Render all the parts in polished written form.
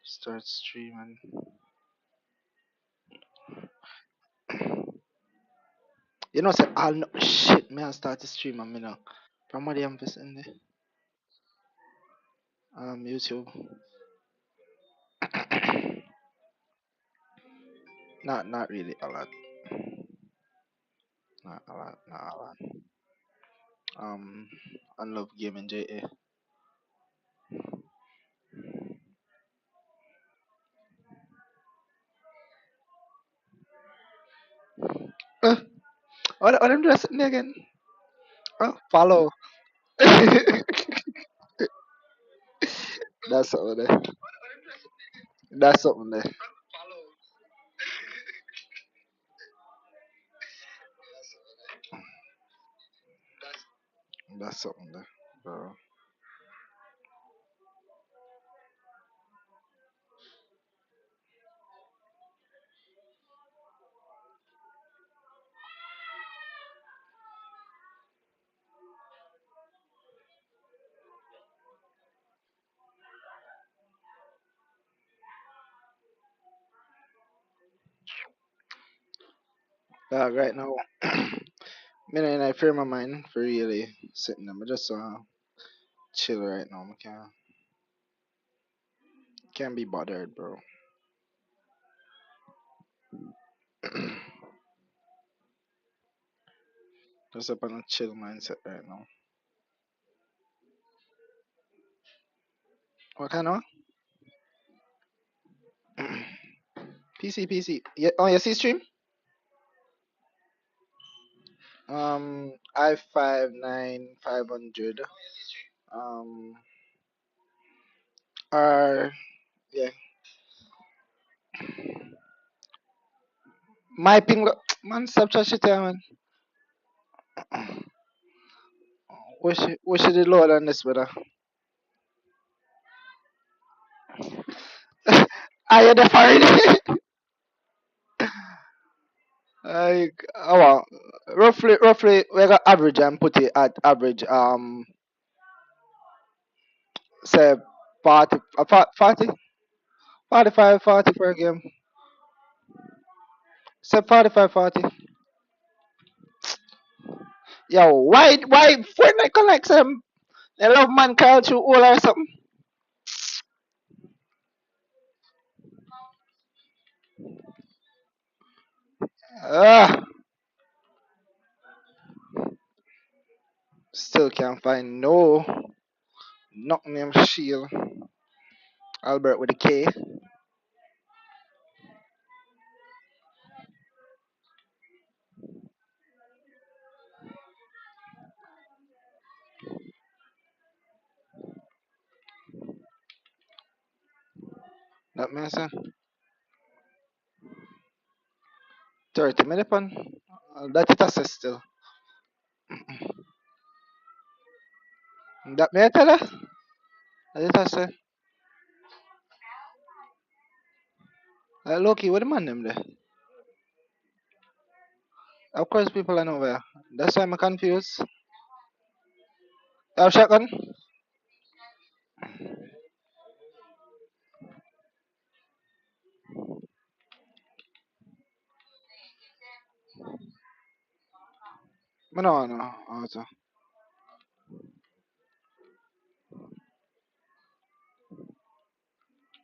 Start streaming. You know, say, I'll no shit, man, start to stream, and me now. From what I'm in there. YouTube. Not really a lot. Not a lot. Not a lot. Um, Unloved Gaming JA. Uh, what I'm just sitting there again? Follow. That's something there. That's something there. That's something there, bro. Right now, me in I frame my mind for really sitting there. I just chill right now. I can't be bothered, bro. Just up on a chill mindset right now. What kind of? PC. Yeah. Oh, you see stream? I 59500. Um, R. Yeah. My ping. Man, stop that shit, yeah, man. Wish it did lower than this, brother. Are you the foreign? Like, oh, well, roughly, we got average and put it at average. Say 40, 40, 45, 40 per game. Say 45, 40. Yo, why, Fortnite connects them? They love man call through all or something. Ah, still can't find nothing named Shield. Albert with a K. That means 30 minutes on. That it has still. That may I tell her? That it has Loki, what the man name there? Of course, people are nowhere. That's why I'm confused. Have shotgun? No. Also.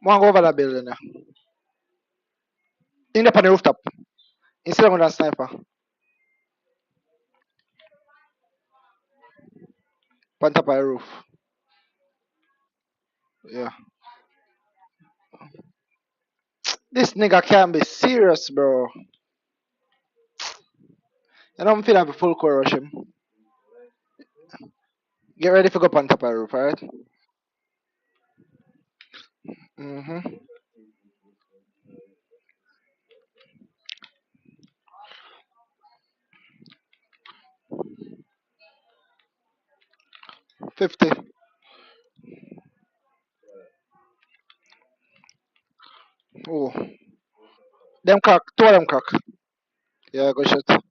Want go over that building there. In the on the rooftop. Instead of that sniper. On top of the roof. Yeah. This nigga can't be serious, bro. I don't feel like a full core rush him. Get ready for go up on top of the roof, alright? Mm-hmm. 50. Oh. Them cock. Two of them cock. Yeah, good shot.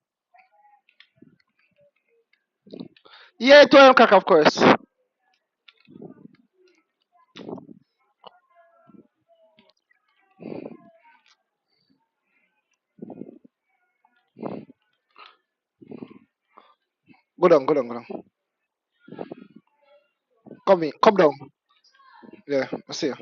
Yeah, two of them cock, of course. Go down, go down, go down. Come in, come down. Yeah, I see you.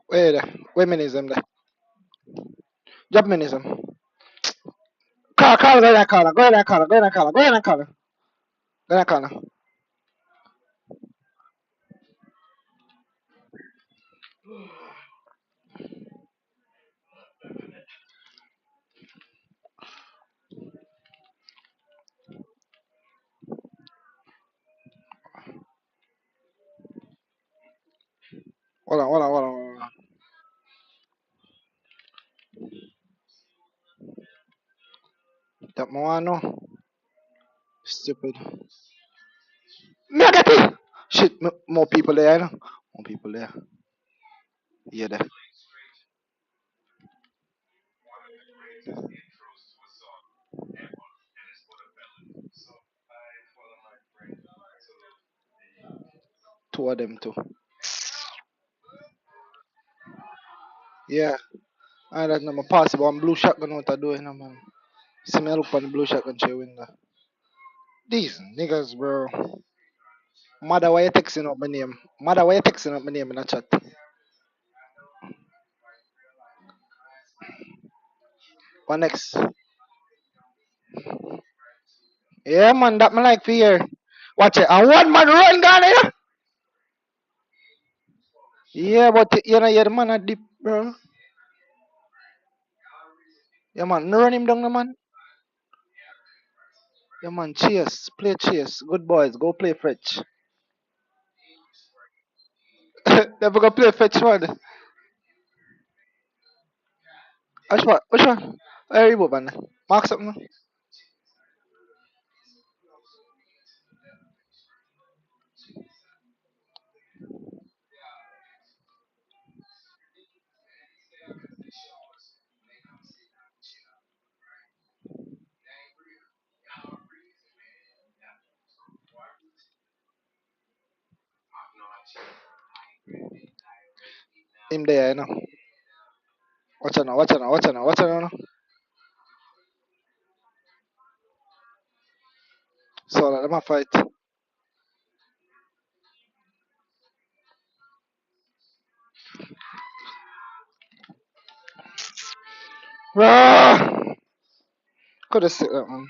Where there? Where menism there? Drop menism. Call, go in that corner, go in that corner, go in that corner, go in that corner. Go in that corner. Hold on, hold on, hold on, hold on. That one no. Stupid. Me I get it. Shit, more people there, you know. More people there. Yeah, there. Two of them too. Yeah. I don't know. Possible. One blue shotgun what I do, you know, man. See me look on the blue shotgun share window. These niggas, bro. Mother, why you texting up my name? Mother, why you texting up my name in the chat? What next? Yeah, man, that me like fear. Watch it. And one man run down here. Yeah, but you know, you're the man at deep, bro. Yeah, man, no run him down, no, man. Yeah, man, chase. Play chase. Good boys, go play fetch. Never go play fetch, man. Which one? Which one? Where you man? Mark something. Him there, you know. Watch out now, watch out now, watch out now, watch out now. So, let them fight. Ah! Could have stick that, man.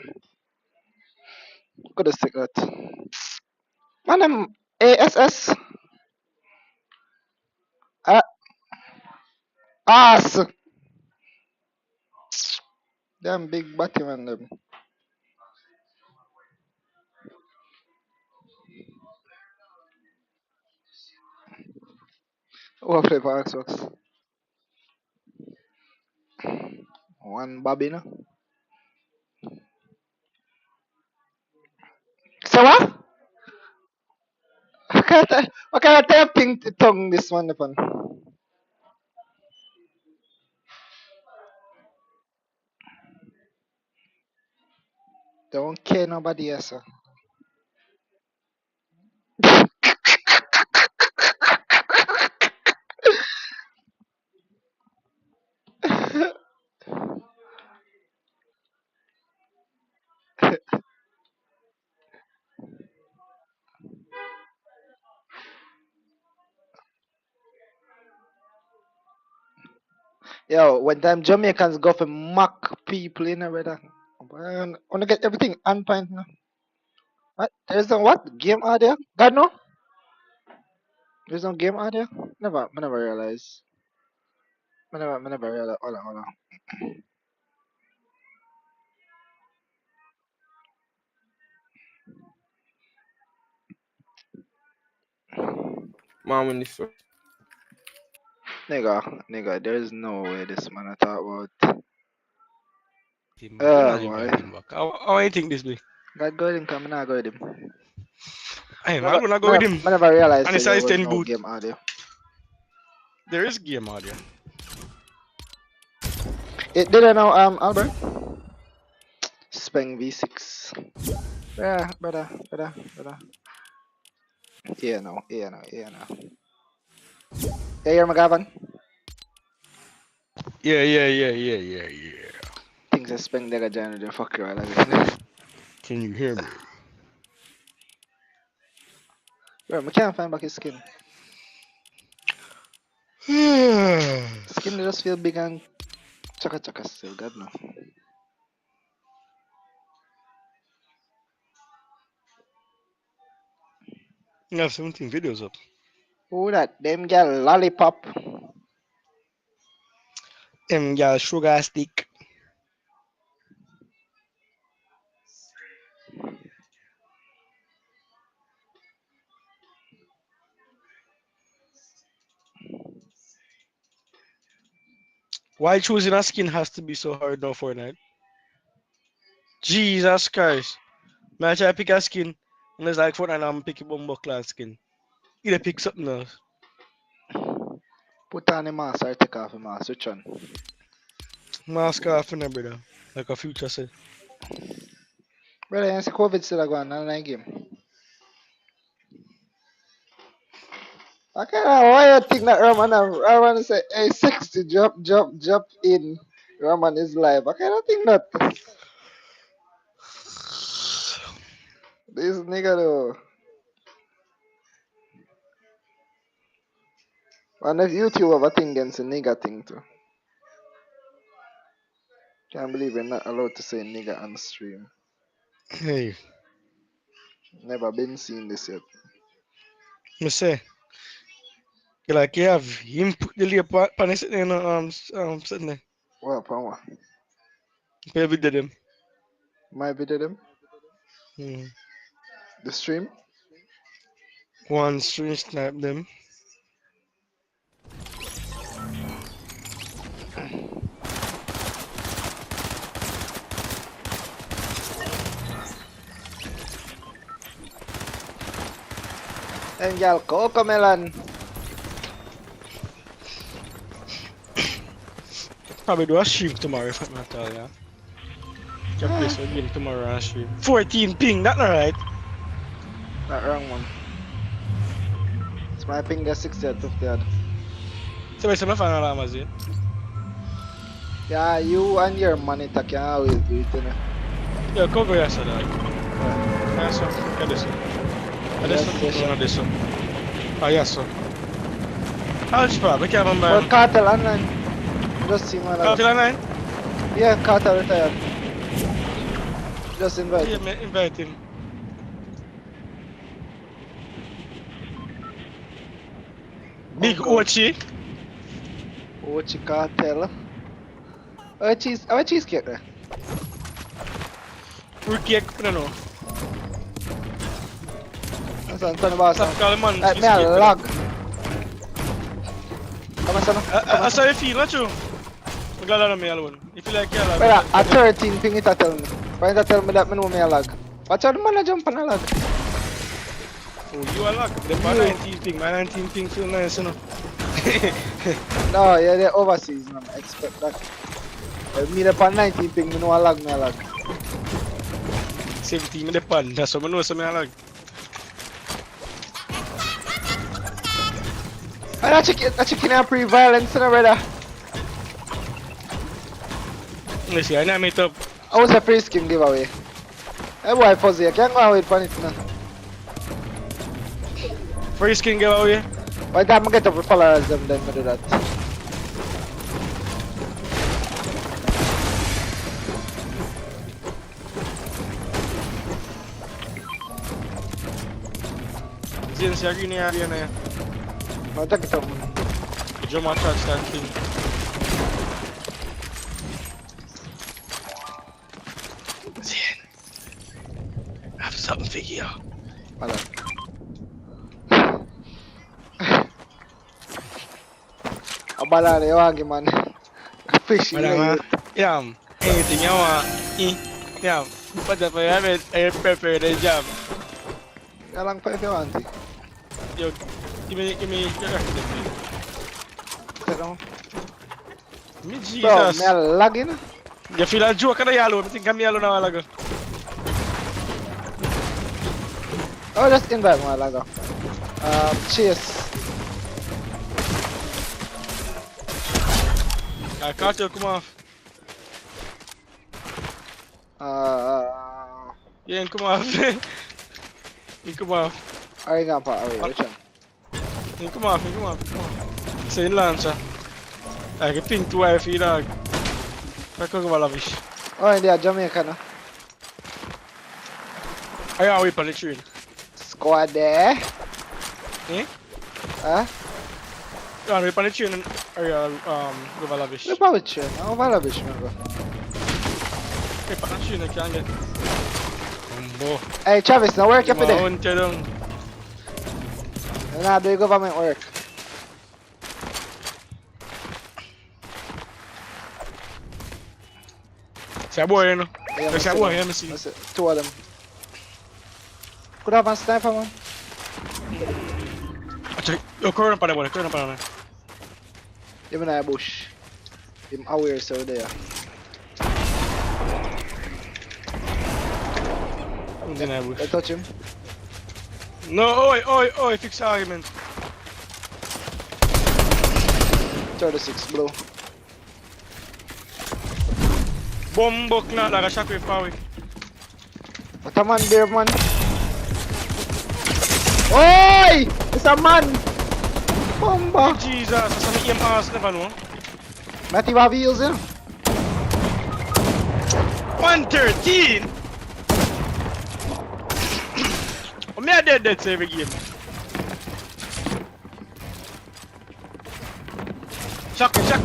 Could have stick that. Man, them ASS. Ass. Them big body man, them. Who play for Xbox? One Bobby, no? So what? What kind of type thing to tongue this one upon? Don't care nobody else. Sir. Yo, when them Jamaicans go for mock people in brother. Man, wanna get everything on point now. What? There's no what? Game out there? God no? There's no game out there? I never realize. I never realize. Hold on, hold on. Man, when this Nigga, there's no way this man I talk about. him back, we not Boy. invite him back. How you think this be? God go with him, come, I go with him. Hey, man, when I go with him, I never realized and that the there size was 10 no boot, game out there. there is game out there. It didn't know, Albert? Speng V6. Yeah, brother. Yeah, no. Yeah, you're McGavin. Yeah. Things I spend there, January, fuck you all again. Can you hear me? Bro, I can't find back his skin. You Skin just feel big and chaka still, God no. have 17 videos up. Who that? Them girl lollipop. Got sugar stick. Why choosing a skin has to be so hard now, Fortnite? Jesus Christ. Man, I try to pick a skin, and it's like Fortnite, I'm picking Bumbo class skin. Either pick something else. Put on the mask or take off the mask. Which one? Mask off and brother. Like a future said. Brother, you see COVID still going on online game. Okay, now why you think that Roman say, hey, 60, drop in. Roman is live. Okay, I don't think that. This nigga though. And if YouTube have a thing against a nigga thing too. Can't believe we're not allowed to say nigga on stream. Hey, Never been seen this yet. me say, like you have him put the lip on his sitting there. What power? Maybe did him. My video them? Hmm. The stream? One string snipe them. And y'all Cocomelon. Probably do a stream tomorrow if I'm not tell ya. Can play some game tomorrow on stream. 14 ping, that's not right. Not wrong one. It's my finger 60 at 50 odd. So I say my final alarm is it. Yeah, you and your monitor can always do it, you know. Yeah, cover yourself dog. Yes sir, look at this one. Yes, No, this one. Oh yes sir. How's your problem? I can't But remember. Cartel online. Just see my Cartel online? Yeah, Cartel retired. Just invite Yeah, him. me invite him. Big Uncle. Ochi. Ochi Cartel. Our cheesecake there. Fruit cake, I don't know. That's on the boss. Stop calling man. Like me a lag. Come on, son. I saw you feel, not you? I got that on me alone. If you like your lag. But at 13 ping it tell me. Why it tell me that me know me a lag? Watch out the man a jump on a lag. Oh, you are lag. The 19 ping. My 19 ping feel nice, you know. No, yeah, they're overseas, man. I expect that. Me the pan 19 ping, me know a lag, me a lag. 17 in the pan. That's what I know, so I lag. And that chicken a pre-violence, you know, brother. Let's see, I know meet up. I was a free skin giveaway. Hey boy, Fuzzy, I can't go away from it now. Free skin giveaway. By the time I get up with followers, then I do that. Zin siya green area na yan. I'll take it up. Medyo match that thing. Zin. I have something for you. Hold on. Abala na yung man. Fishing na yun. Yeah, anything you want. Yeah, but if I have it, I prepare the job. Kalang pa if you want it. Yo, give me your record. Pero, Me bro, Jesus. may lagin. You feel a joke na yalo, I think I'm yalo na wala go. Oh, just invite me, Lago. Chase. I can't tell come off. Yeah, come off. You come off. Are you gonna put away? Which one? You come off, come off. Say lancer. I can ping to wife, dog. I can't go lavish. Oh, in there, Jamaica, no? I am wait for the train. Squad there. Eh? Huh? You want to wait for the train and go for lavish? We probably train. I'm over lavish, remember. Wait for the train, I can't get. Hey, Travis, now work you for them. Tell them. You're not doing government work. Say boy, you know. Yeah, Say boy, let me see. Two of them. Could have a sniper, man. Yo, corner pa boy, corner pa. Even in a bush. I'm aware, so there. I touch him. No, oi, fix argument. 36 blow. Bomb buck na, like a shockwave power. What a man there, man. Oi! It's a man! Bomba! Jesus, that's an aim ass, never know. Matty have heels, yeah? 113! Oh, me a dead every game. Shockwave.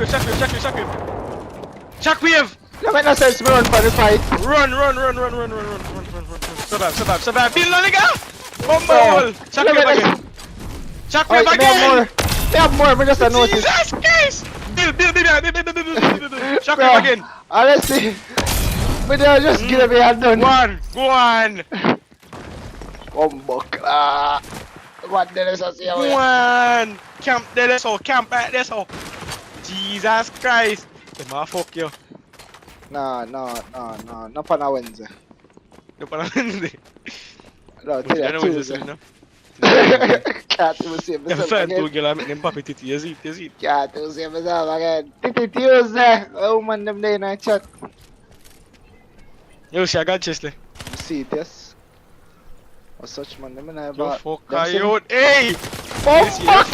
Shockwave! No make no sense me run for the fight. Run. Survive. Build on nigga! Bomba! Shockwave again. Shockwave again! They have more, me just a notice. Jesus Christ! Build. Shockwave again. Honestly, but they just give me a done. Go on. Bomba. What did I say? Go on. Camp there, so camp back there, so. Jesus Christ. They might fuck you. No, not on a Wednesday. No, but I'm in there. No, today Tuesday. Can't even see myself I'm again. to get them in puppy titty, you see? Can't even see myself again. Titty Tuesday. Oh man, them day night chat. Yo, see, I got Chesley. You see it, yes? Or such man, them and I have Yo, fuck, yo, hey! Oh, fuck!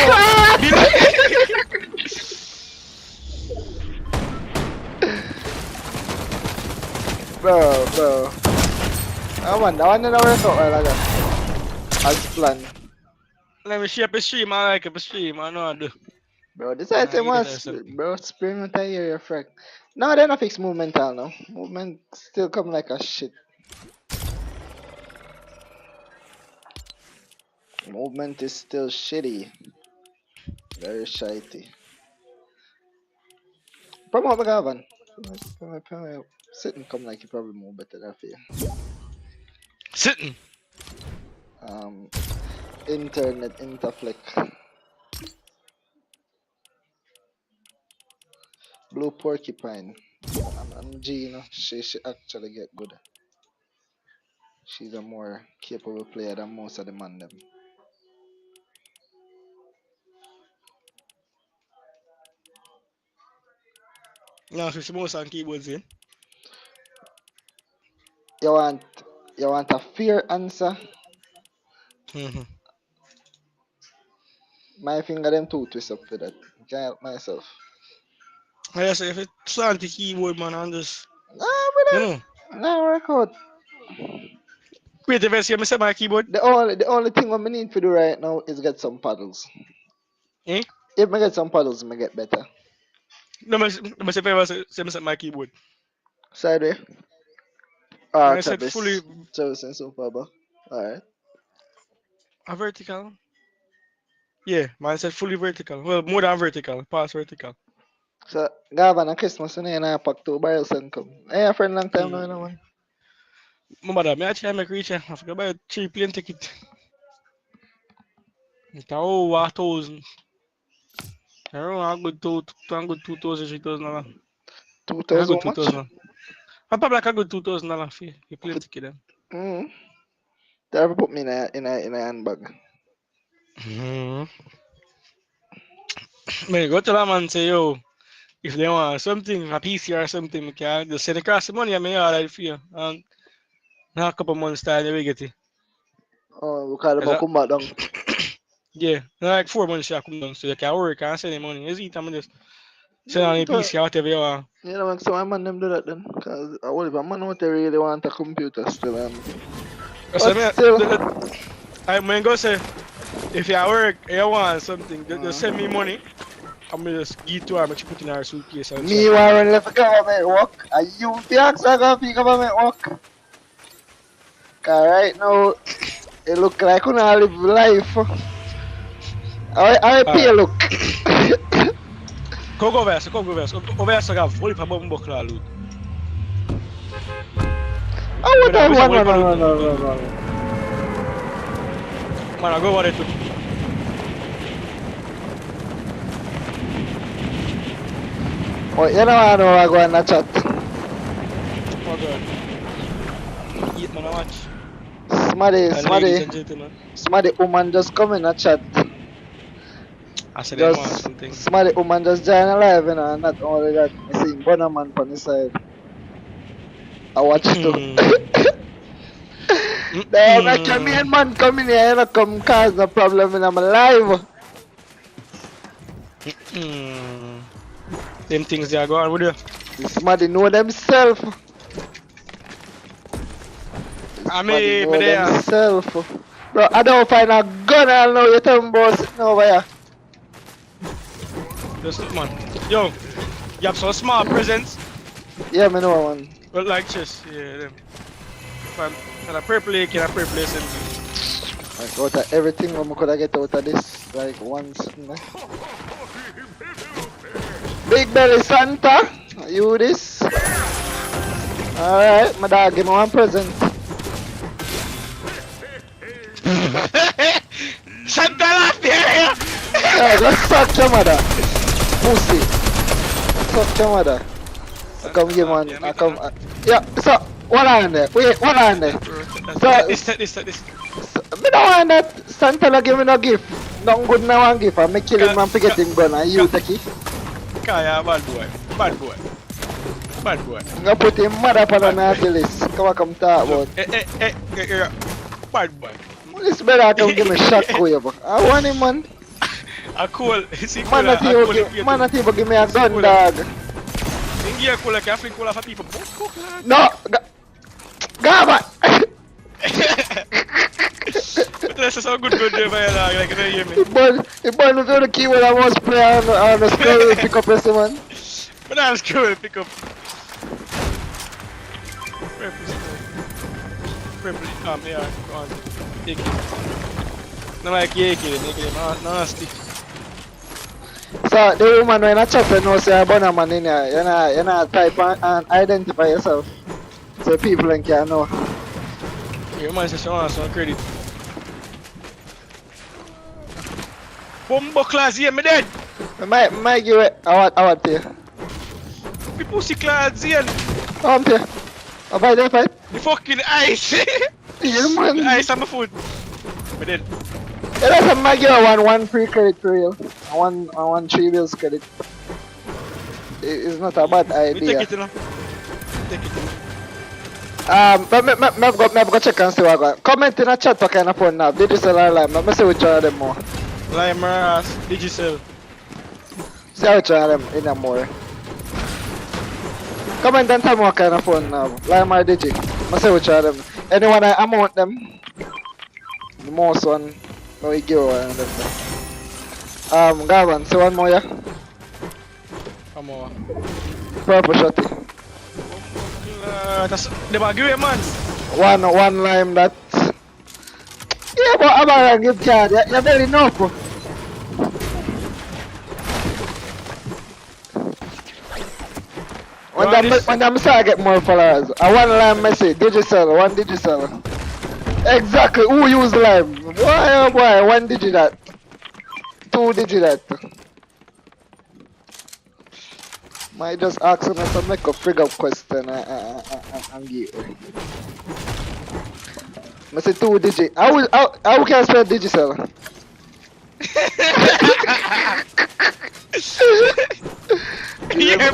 Bro. I wonder, I never thought like that. As planned. Let me share a stream, I like a stream, I know I do. Bro, this item was, bro, experiment I hear your frack. No, they're not fix movemental now. Movement still come like a shit. Movement is still shitty. Very shitty. Promote McGavin. Sitting come like you probably move better than for you. Sitting. Internet interflick. Blue porcupine. I'm G, you know. She actually get good. She's a more capable player than most of the man them. No, she's mouse and keyboards in. You want a fair answer? My finger them too twist up for that. Can't help myself. I just say if it's on the keyboard, man, I'm just. Nah, but nah, work out. Wait, if I see me set my keyboard. The only thing what I need to do right now is get some paddles. Eh? If I get some paddles, I get better. No, I say if I see me set my keyboard. Sorry. I said fully. Travis and so far, bro. Alright. A vertical? Yeah, man said fully vertical. Well, more than vertical, past vertical. So, Gavin and Christmas, and I pack 2 barrels and come. Hey, a friend long time now, you know, man. Mama, me actually make reach. I forgot about 3 plane ticket. It's over 1,000. I don't know, I'm good 2,000, 3,000 dollars. 2,000 2,000. I'm probably like a good $2,000 for plane ticket then. They ever put me in a handbag. Mm-hmm. Man, go to that man and say, yo, if they want something, a PC or something, we can just send across the money and me order it for you. And now a couple months time, they will get it. Oh, we call them Cause a come back down. yeah, like 4 months I come down, so you can work and send the money. It's easy, I'm just send on the PC or whatever you want. You know, so my man them do that then. Cause what if a man out there really want a computer still So but still I mean, go say, if you work, you want something, just send me uh, money. I'm gonna just give it to her, but she put in her suitcase and she me have to go. Warren left government work. And you ask I go for government work. Cause right now it look like we not live life. I pay Alright. look. Go over here, so go over here. So over here, so I have full of bumbo buckler loot. I I would mean, I have wish I would one. have loot. No. Man, I go over there too. Oh, you know I know I go in the chat. Oh god. Eat man, I watch. Ladies and gentlemen. Somebody woman just come in the chat. I said they want Just something. somebody woman just join a live, you know, and not only that, I see Bonner man on the side. I watch too. They make a main man come in here, you know, come cause no problem in my live. Them things they are going with you. Somebody know themselves. I Somebody mean, know there. themselves. Bro, I don't find a gun, I know you tell me about sitting over here. Just look, man. Yo, you have some small presents. Yeah, me know one. But like chess, yeah, them. And a purple AK and a purple SMG. Like out of everything I could get out of this, like once. Big belly Santa, you this. Alright, my dog, give me one present. Santa laugh here! Yeah, go suck your mother. Pussy. Suck your mother. I come give one. I come. Yeah, so, what on there? Wait, what on there? So, This. me don't want that Santa no give me no gift. Not good no one gift. I make kill him and forget him gun and you take it. Kaya, bad boy. Bad boy. Bad boy. I'm gonna put him mother up on the naughty list. Come talk about. Bad boy. This better come give me shot quick. I want him, man. A cool. Man not even give me a gun, dog. Ingia cool like African cool for people. No, Gaba. That's so good there, man. Like, you hear me? It burn with the key when I was playing on the scroll pick up this man. But I'm screwing pick up. Purple, yeah, go on. Take it. No like yeah, make it nasty. So the woman when I chat know say a bunny man in here, you know type and identify yourself. So people can know. Yeah, man says she wants some credit. Bumbo class here, me dead! I might give it I want to. The pussy class here! Come here. I fight. The fucking ice! Yeah, man. The ice on my foot. Me dead. Yeah, that's a might give one free credit for real. One 3 bills credit. It's not a bad We take idea. it, you know. Take it. But me go check and see what I got. Comment in the chat what kind of phone now. Did you sell or lime? Let me see which one of them more. Lime or ass, Digicel. See which one of them in the more. Comment and tell me what kind of phone now. Lime or Digi. Let me see which one of them. Anyone I amount them. The most one. No, we give one of them. Gavin, see one more, yeah? Come on. Purple shotty. That's the agree, man. One lime that. Yeah, but I'm gonna give card. You're very enough. When them start get more followers. One lime message, Digicel, one Digicel. Exactly, who use lime? Boy, oh boy, one digi that. 2 digi that. Might just ask him to make a figure question and give it. I say 2 digit. How can I spell digital? Yeah,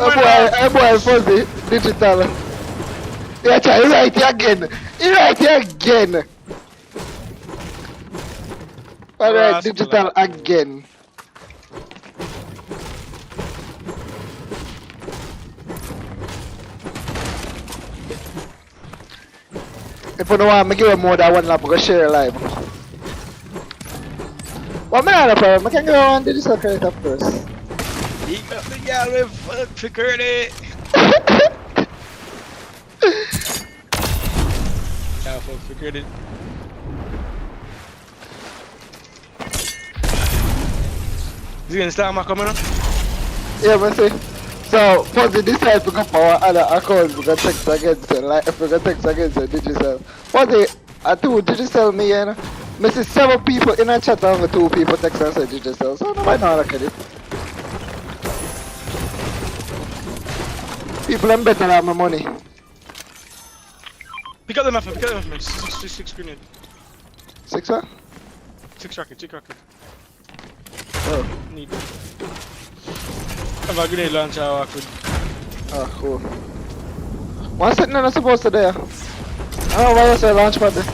I boy fuzzy digital. Yeah, try right here again. You right here again. Alright, digital again. If you don't want me give you more than one lap, go share live. Well, me not a problem. I can give you one digital credit of course. He got the girl with fuck security. Yeah, fuck security. Is he gonna start my coming up? Yeah, but see. So, Fuzzy decide to go for our other account, we can text against it. Like, if we can text against it, digital. Fuzzy, I do digital me, you know. I see 7 people in a chat and 2 people text and say digital. So, nobody know look at it. People are better than my money. Pick up the muffin, pick up the muffin. 6 grenade. 6 what? 6 rocket, 6 rocket. Oh. Need. Have a grenade launcher I work with. Oh, cool. What's sitting not supposed to there? I don't know why you say launch pad there.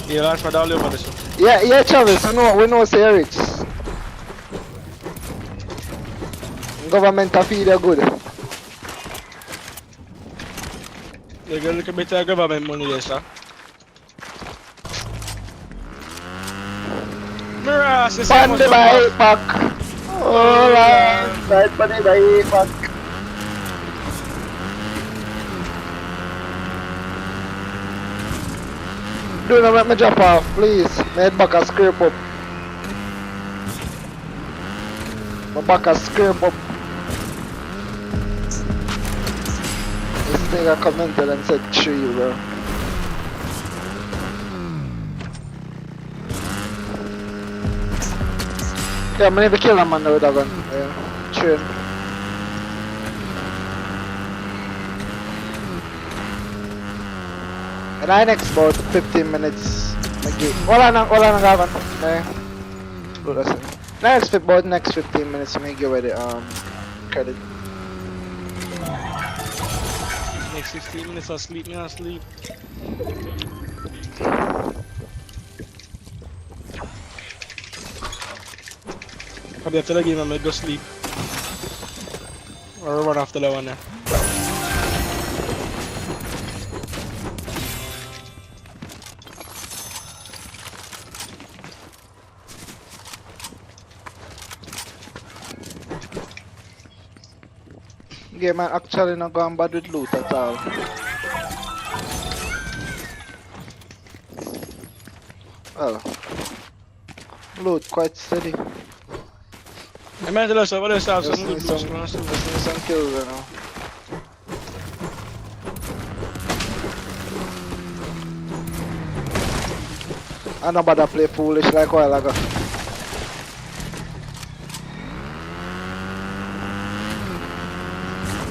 Yeah, launch pad all over the show. Yeah, Travis, we know say rich. Government feed you good. You get a little bit of government money there, sir. Mirage, you say Bandy by pack. Oh, right, bandy by pack. Do not let me drop off, please. My head back a scrape up. My back a scrape up. This nigga commented and said 3, bro. Yeah, I'm gonna kill him man with that gun. Yeah, train. And I next about 15 minutes. Wala na gavan. Okay. Next about next 15 minutes, may give it credit. Next 15 minutes I'll sleep, me I'll sleep. Probably after the game I'm gonna go sleep. Or run after that one now. Game man actually not going bad with loot at all. Well, loot quite steady. I might tell us what else have Just some need good some, boost, just need some kills you know. I know about to play foolish like a while ago.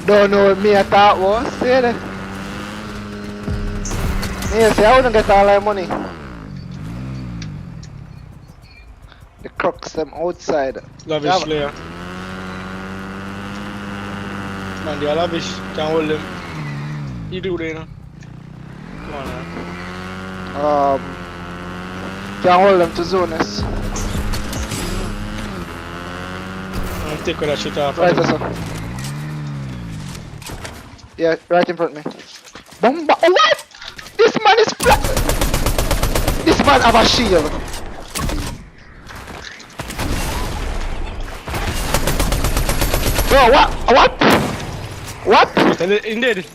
Don't know what me I thought was, see that? Yeah, see I wouldn't get all that money. The crooks them outside. Lavish player. Man, they are lavish, can't hold them. You do they, you know? Come on now. Can't hold them to zones. I'll take all that shit off. Right, sir. Yeah, right in front of me. Bomba! Oh, what? This man is flat! This man have a shield. Bro, what? What? Indeed.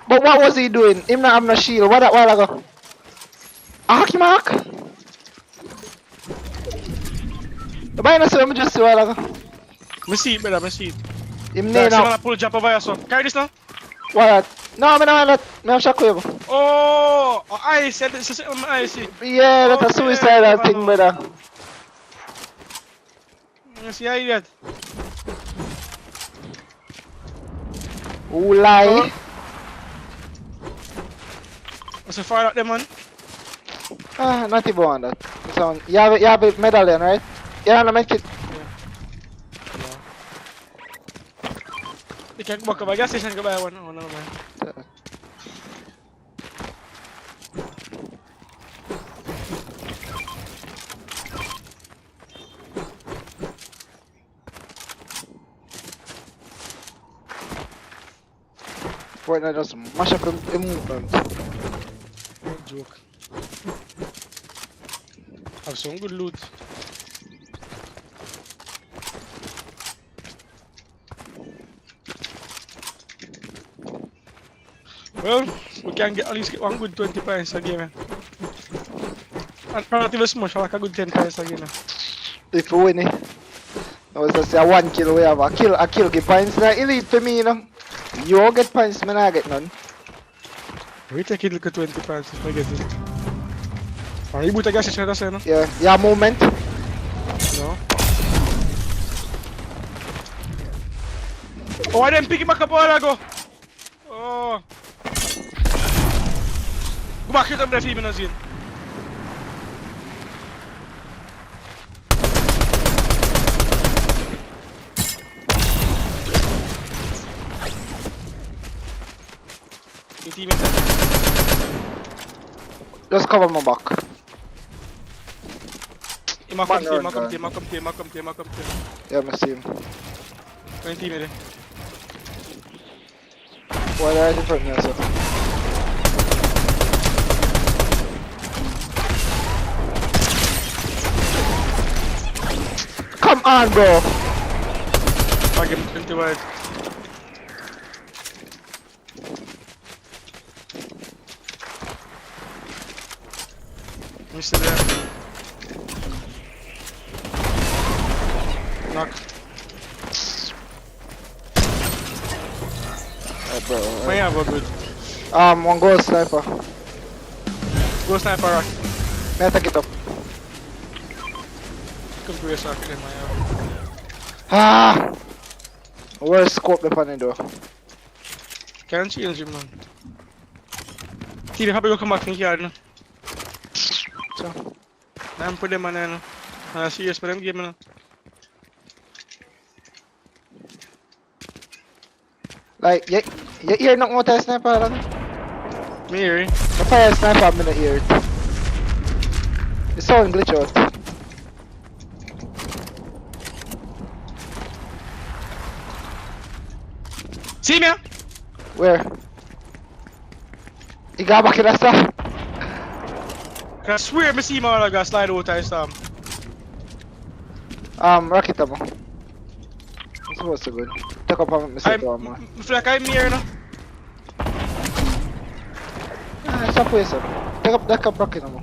But what was he doing? Him not have no shield. What that while ago? Hockey mark? The man not say me just a while ago. Me see it, brother, me see it. Him Dark, name see now. man pull jump over here, so. Carry this now. What? No, me not let me have shockwave. Oh, I said this is on my IC. Yeah, that's a suicidal thing, brother. You see how you get? Who lie? What's the fire out there, man? Ah, not even on that. So, you have a medallion, right? Yeah, I'm make it. Yeah. Yeah. You can go back to my gas station go buy one. Oh, no, man. Fortnite just mash up the movement. No joke. Have some good loot. Well, we can get at least get one good 20 points a game. Eh? And relatively smush like a good 10 points a game. Eh? If we win it. I was just say a 1 kill we have a kill get points like elite for me, you know. You all get points, man, I get none. We take it like a 20 points if I get it. And you boot a gas station, that's it, no? Yeah, moment. No. Oh, I didn't pick him back up a while ago. Oh. Go back, hit him that even as in. Your teammate there. Just cover my back. He might come to you, might come to you, might come to you, might come to you, might come to you. Yeah, I see him. Your teammate there. Why are you in front of me, sir? Come on, bro. I give him 20 wide. Mr. there. Knock. Bro. May have a good. One goal sniper. Go sniper rock. May I take it up? Come to your socket in my have. Ah! Where's scope the funny though? Can't change him, man. See, they probably come back in here, no? So, I'm put them on there, no? Serious for them game, no? like, you hear nothing about that sniper? Lang? Me hear it. The fire sniper, I'm gonna hear it. The sound glitch out. See me? Where? You got back in that stuff? I swear I see him all like a slide out of storm. Rocket ammo. It's supposed to be good. Take up on my armor. I feel like I'm here, no? Stop wasting. Take up rocket ammo.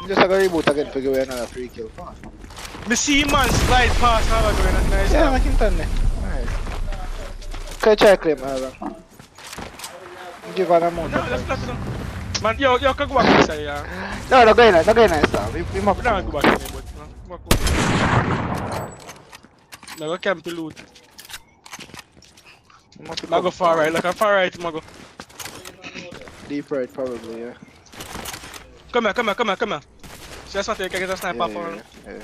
Just like a reboot again, figure out another free kill. Come on. Me see him man slide past how I go in a nice Yeah, time. I can turn it. Alright. Okay, try claim Alan. Give an amount. No, that's not enough. Man, yo, can go back inside, yeah. No, no, go in there. We must No, go back in there, but no, go back. No, go camp the loot. I go far right, like a far right, I go. Deep right, probably, yeah. Come here. See, that's what you can get a sniper for. Yeah.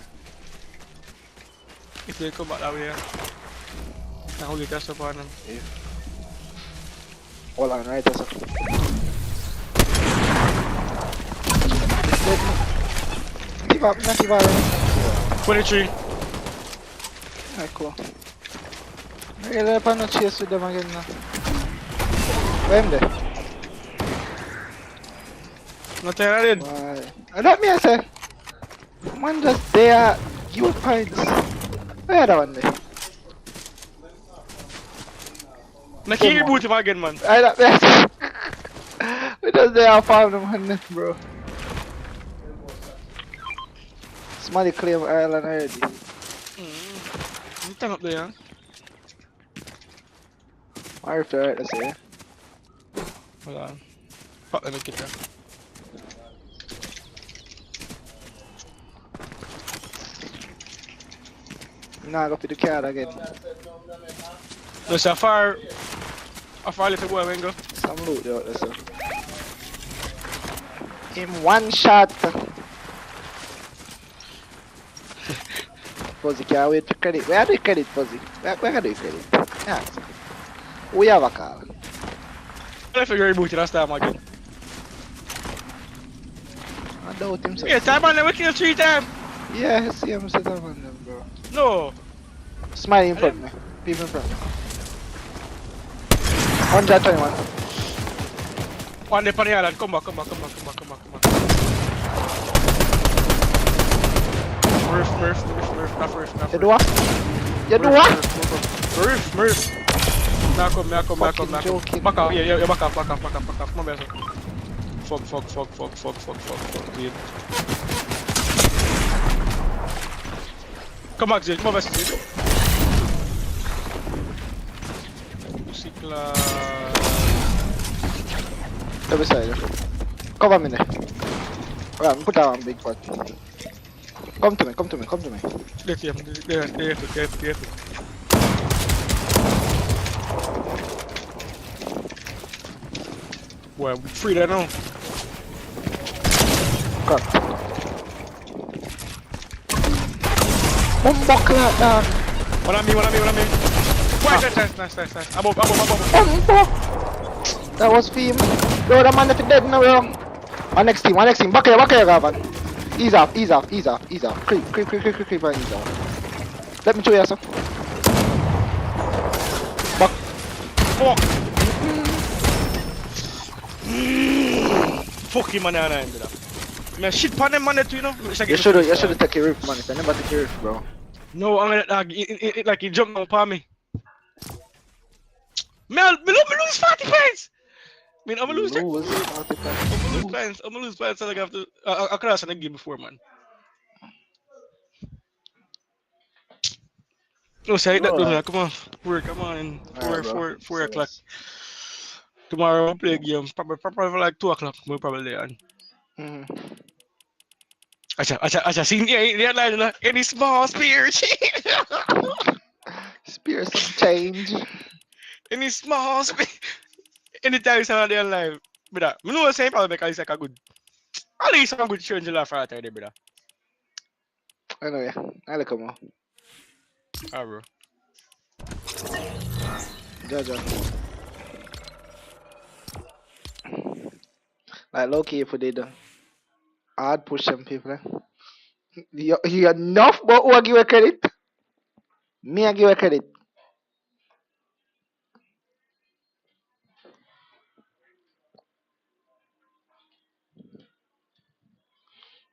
If they come back that way, yeah. Now we can stop on them. Yeah. Hold on, right, that's it. Give up, not give up. 23. Alright, cool. Really, I'm not chase with them again now. Where am they? Nothing I did. Why? I don't mean I say. Man just there, you points. Where that one there? I can't reboot him again, man. I don't mean I say. We just there, I found them on this, bro. Somebody claim Ireland already. You turn up there, yeah? I refer it, let's say. Hold on. Fuck, let me get there. Nah, go for the card again. There's a far little boy when go. Some loot there, let's say. In one shot. Fuzzy can't wait to credit. Where do you credit, Fuzzy? Where do you credit? Yeah. We have a call. I figure reboot last time again. I doubt him so. Yeah, time on them we kill 3 times. Yeah, see him sit up on them, bro. No. Smile in front of me. People in front of me. 121. One day on the island. Come back. Murph. Not first. You do what? You do what? Murph. Now come. Joking. Back off. Yeah, back off. Come on, better. Fuck. Dude. Come back, Jay. Come on, best. Let me say. Cover me there. Right, put down big pot. Come to me. Let's see. There. Well, we free that now. Cut. Bumbok like that. What I mean. Nice. Above. That was for him. Yo, the man if dead now, yo. One next team. Back here, Gavan. Ease off. Creep and ease off. Let me show you, sir. Back. Fuck. Fuck him, man. Man, shit pan them, man, too, you know? You should take a riff, man. If I never take a riff, bro. No, I'm gonna, like, he jumped upon me. Man, me lose 40 points! I mean, I'm gonna lose 40 points. I'm gonna lose points, so I have to, I crashed on the game before, man. No, say that, man. Come on. Come on. 4 o'clock. Tomorrow I'll play a game. Probably like 2 o'clock. We'll probably on. Acha, see the line, any small spear change. Spear some change. Any small spear. Anytime someone there live. Brother, I know what I'm saying, probably make like a good. At least some good change laugh right there, brother. Anyway, I'll come on. Ah, bro. Jaja. Like low-key if we did hard push some people. You enough, but who I give a credit? Me I give a credit.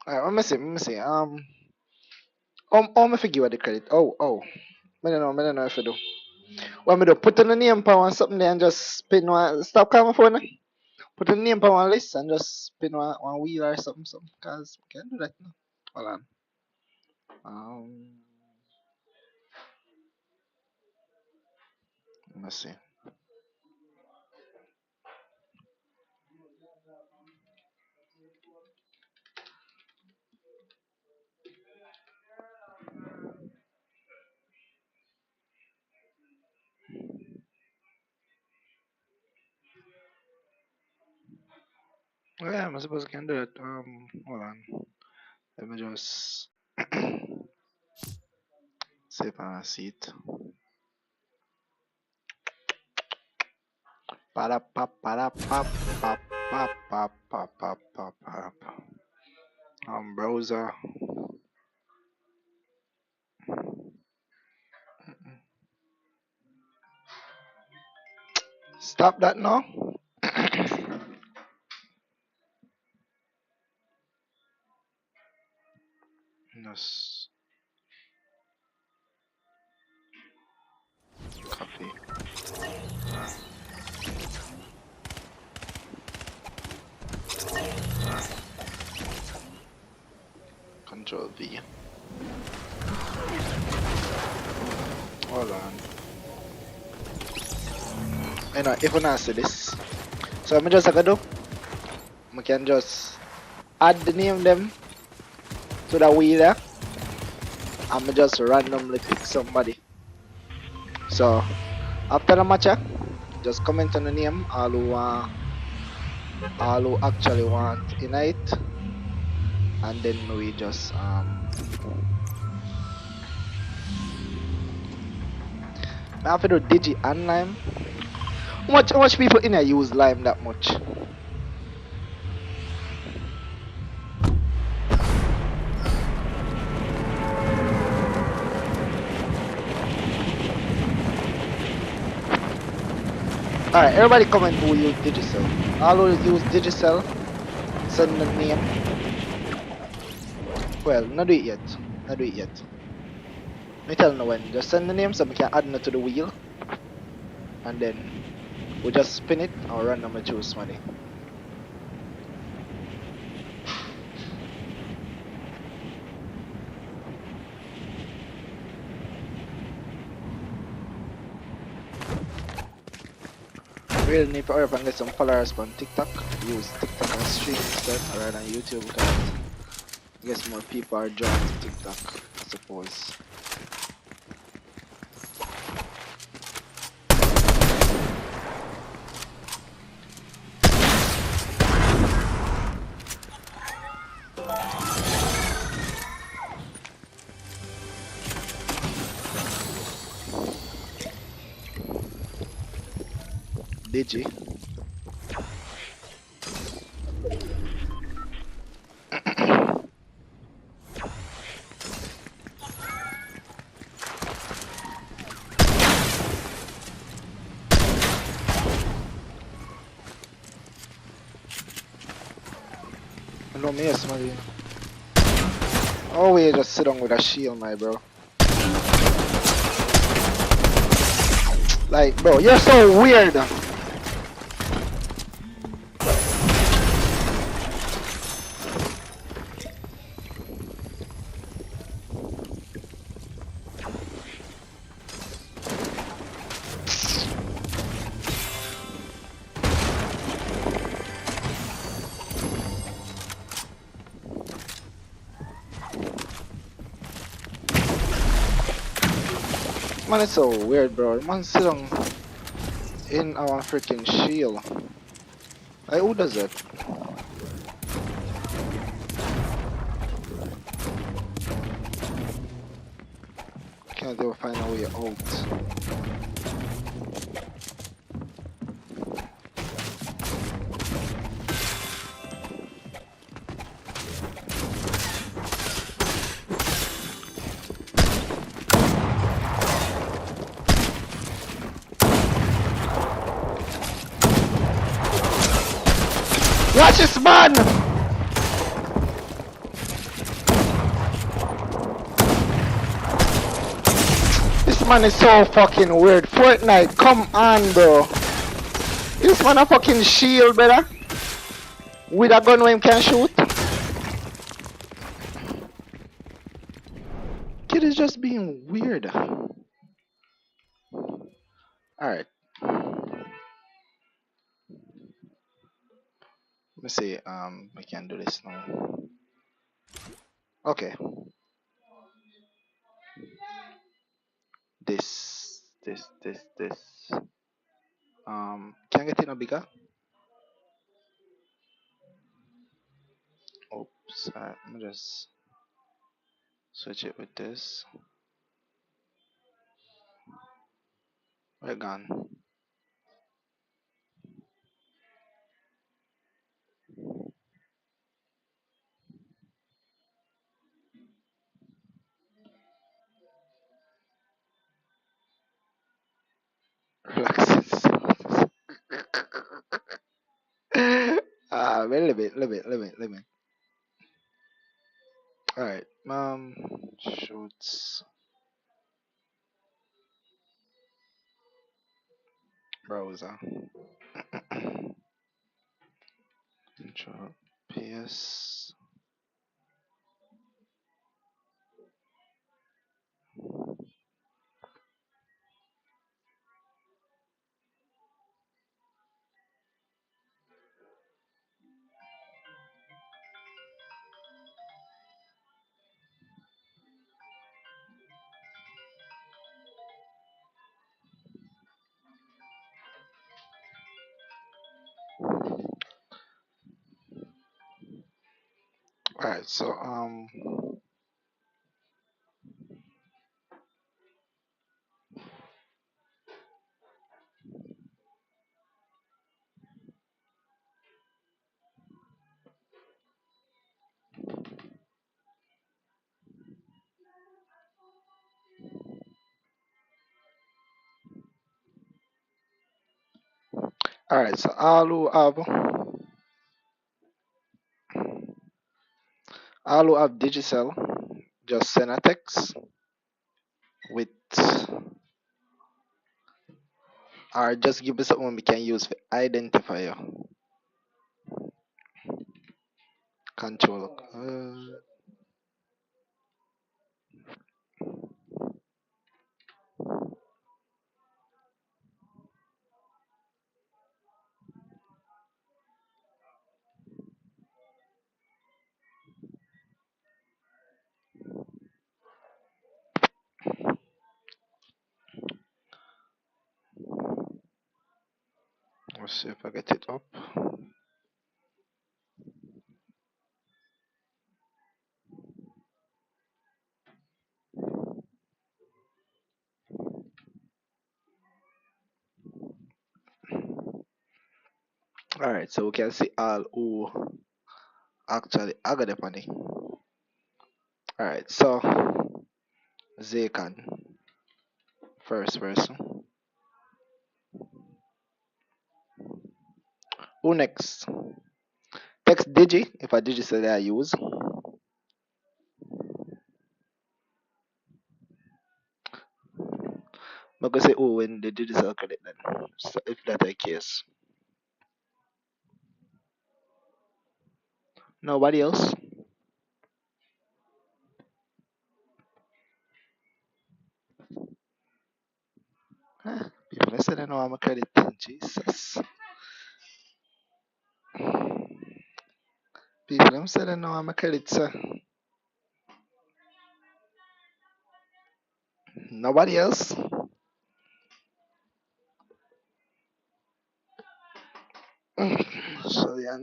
Alright, let me see. Me forgive you the credit. Oh. I don't know if I do. What me do? Put in the name power on something there and just spin one. Stop calling my phone. Put the name power on list and just spin one wheel or something. Cause we can't do that now. Hold on. Let me see. Yeah, I suppose I can do it. Hold on. Let me just see if I see it. Browser. Stop that now. Just copy. Control V. Hold on. You know, if I not see this, so I'm just gonna do. I can just add the name them to the wheel there. I'm just randomly pick somebody. So after the match, just comment on the name all who all who actually want in it, and then we just I have to do digi and lime. How much people in here use lime that much? Alright, everybody comment who use Digicel. All who use Digicel, send the name. Well, not do it yet. Not do it yet. Me tell no when. Just send the name so we can add it to the wheel. And then we just spin it or randomly choose money. Really need to hurry up and get some followers on TikTok. Use TikTok and stream instead rather than YouTube because I guess more people are joining TikTok, I suppose. Digi. No me yes, man. Oh, we just sit down with a shield, my bro. Like, bro, you're so weird. Man, it's so weird, bro. Man, sit down in our freaking shield. Like, who does that? Can't ever find a way out. Watch this, man! This man is so fucking weird. Fortnite, come on, bro. This man a fucking shield, brother. With a gun where him can shoot. Kid is just being weird. Alright. Let me see. We can do this now. Okay. This. Can I get in a bigger? Oops. Alright, let me just switch it with this. Where it gone? Relax. Wait a little bit. Alright. Shoots. Browser. Control PS. Alright, so alright, so all who have digital, just send a text with, or just give us something we can use for identify you. Control. Let's see if I get it up. Alright, so we can see all who actually I got the money. Alright, so Zakan, first person. Who next? Text Digi, if I Digi say that I use. I'm gonna say oh when the digital credit then. So if that's the case. Nobody else? People say they know I'm a credit. Jesus. People them say they know I'm a credit, sir. Nobody else? So yeah.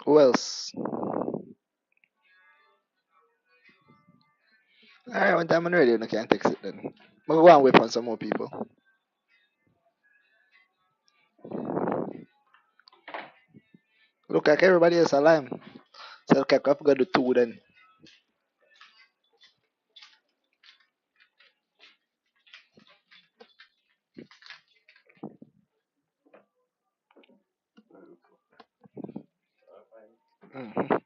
Who else? Alright, when time I'm ready, I can text it then. I'm gonna go and wait on some more people. Look like everybody else alive. So okay, I've got to do two then. Mhm.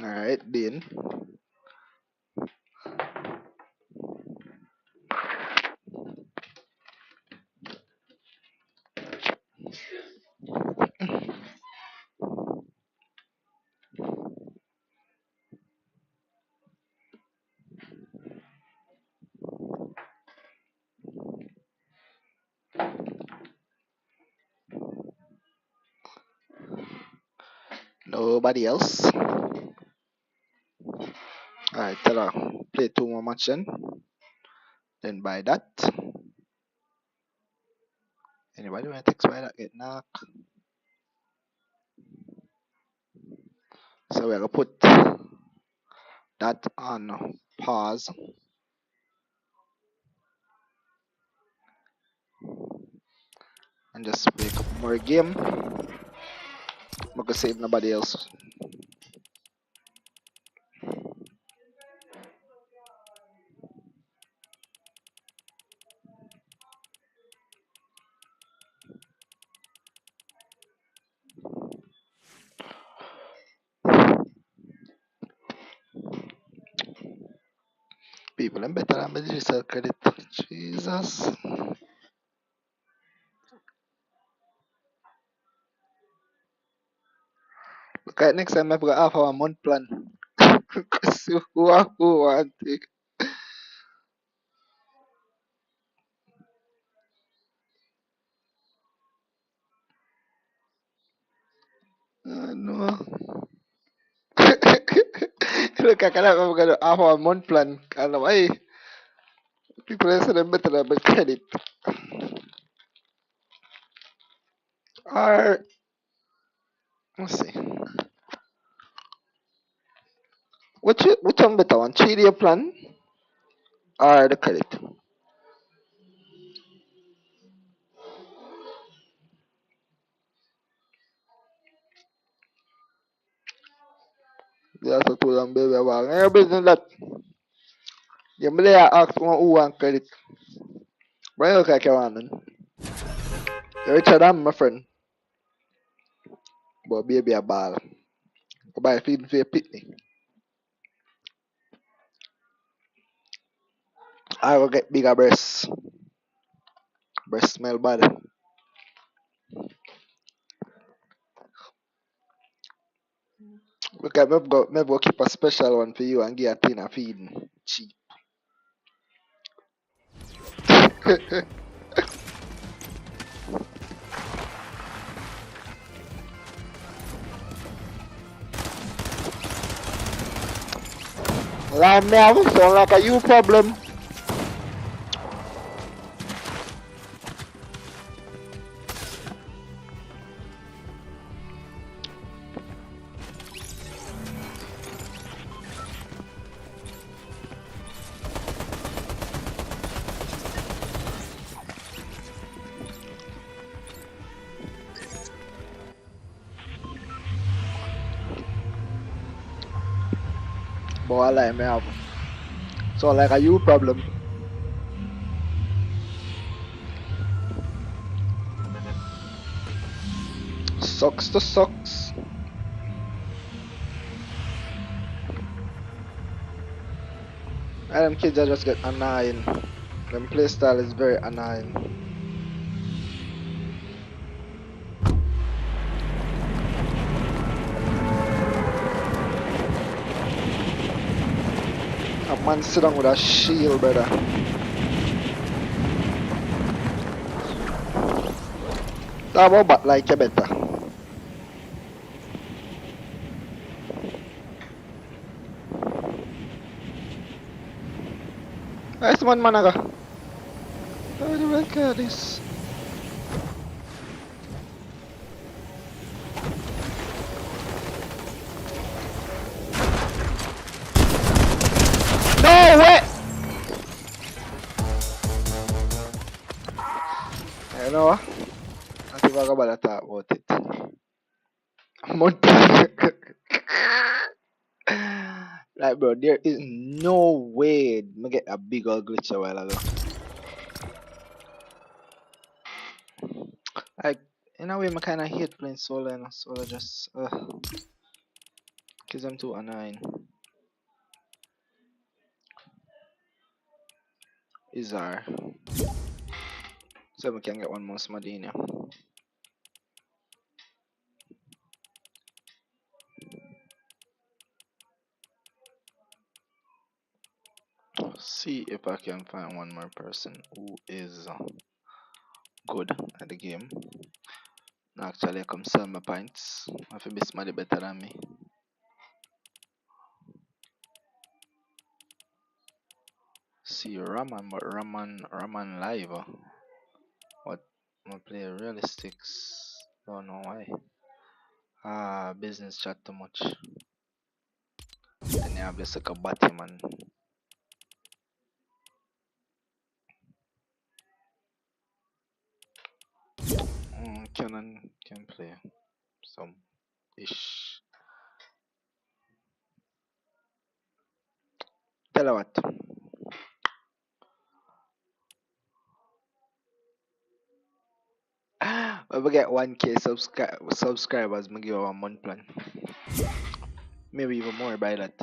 Alright, then. Nobody else. Alright, tell her play two more match then buy that. Anybody want to text buy that get knocked? So we're gonna put that on pause and just play a couple more game. I'm gonna save nobody else. People, I'm better than my digital credit. Jesus. Look at next time I've got half our month plan. So who want it? No. Look, I cannot remember going to have a month plan. And why people say them better than credit. Or let's see. Which one better one? 3-day plan or the credit? They also told them baby about your business that you may ask one who want credit. But you look like you want man. You're richer than my friend. But baby a ball. Go buy feeding for your pitney. I will get bigger breasts. Breast smell bad. Look at me go keep a special one for you and give a tin of feeding. Cheap. Like me, I will sound like a you problem. But I like me have. So like a you problem. Sucks to sucks. And them kids are just get annoying. Them play style is very annoying. A man sit down with a shield, brother. Talk about back like you better. Where's one man go? How do I get this? No way! You know what? I think I'm gonna talk about it. Like bro, there is no way me get a big old glitch a while ago. Like in a way, I kind of hate playing solo, and solo just cause I'm too annoying. Izar, so we can get one more Smadina. See if I can find one more person who is good at the game. Actually, I come sell my pints. I feel be somebody better than me. See Raman, but Raman live. What? I play realistics. Don't know why. Business chat too much. Then you have this like a batty man. Canon can play some ish. Tell her what. When we get 1K subscribers, we give our month plan. Maybe even more by that.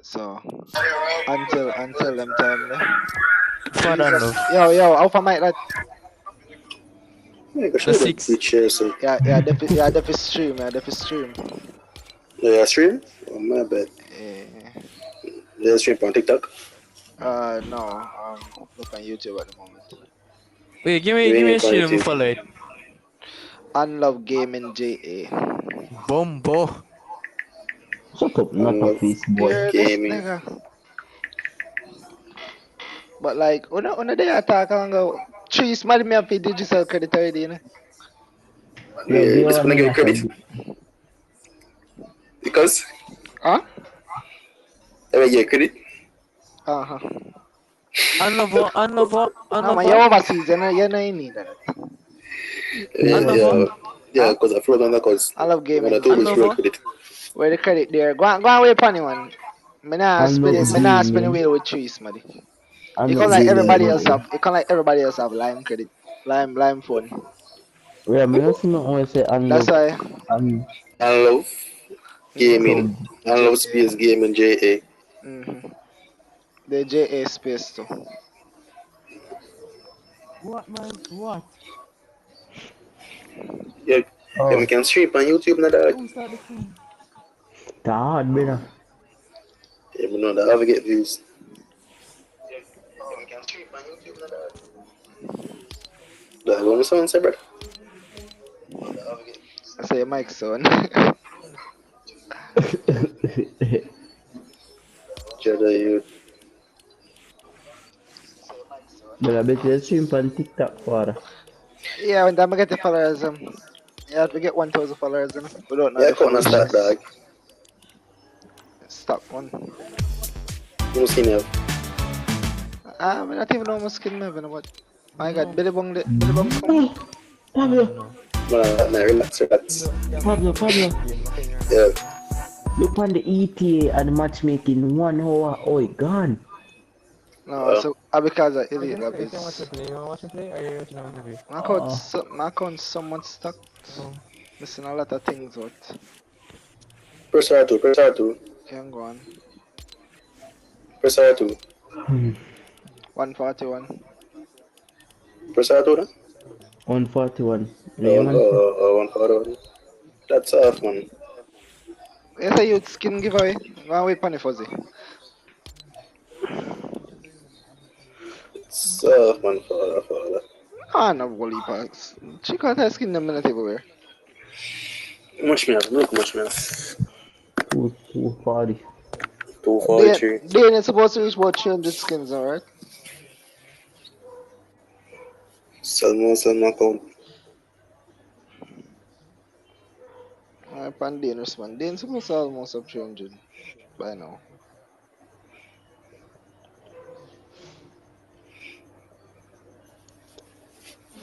So until them time yo, how far might that? The 6. Yeah, defi stream. Yeah, stream? Oh, my bad. Yeah, stream on TikTok? No. Look on YouTube at the moment. Wait, give me a stream and follow it. Unloved Gaming JA. Bombo. Shut up, not a Unloved face boy. Hear this Gaming. nigga. But like, when they attack and go, trees, somebody me have to digital credit already, you know? Yo, Yeah, give just one wanna in give you a credit side. because Huh? I mean, get credit. Uh-huh. No, man, you're Unlover. overseas, you know you need that. Yeah, You're Unlover. yeah, overseas. yeah. Huh? Because I float on the cause I love one or gaming. two weeks float Unlover. credit. Where the credit there? Go and wait upon one. Me nah I spend it. love Me nah spend the gaming. wheel with trees, man. I You love can't like everybody else gaming. have. You can't like everybody else have lime credit, lime phone. Yeah, me also know how I say That's unloved. why. Unloved Gaming. Unloved. Unloved JA. Space Gaming JA. The JA space too. What man? What? Yeah, yeah, we Oh, can stream on YouTube now, dog. Who started the thing? that hard, brother. Yeah, we know that I get views. Yeah, we can stream on YouTube now, dog. Dog, what my son say, bro? I say Mike son. Jada, you. But I bet you stream on TikTok for Yeah, when time I get the followers, you have to get 1,000 followers, we don't know Yeah, I the can't start, foolishness. dog. Stop one. You know, see now. I not even know my skin, man. But my No. God, Billy Bong come. Pablo, Nah, relax, relax. Pablo. Yeah. Look on the ETA and the matchmaking 1 hour. Oh, it gone. No, so because I You elite can watch rabbits. the play. You wanna watch the play or you watching on TV? My account somewhat stuck. No. Missing a lot of things out. Press R2, press R2. Can go on. Press R2. 141. Press R2, then? 141. Yeah, man. 141. That's off, man. Yes, a youth skin giveaway. Go and wait for fuzzy. It's off, man, father. Ah, no volley packs. Check out her skin them minute everywhere. How much me have? Look how much me have. 240. 243. Then it's supposed to reach about 300 skins, alright? Sell my account. Pan Dane's man. Dane's supposed to almost up 300 by now.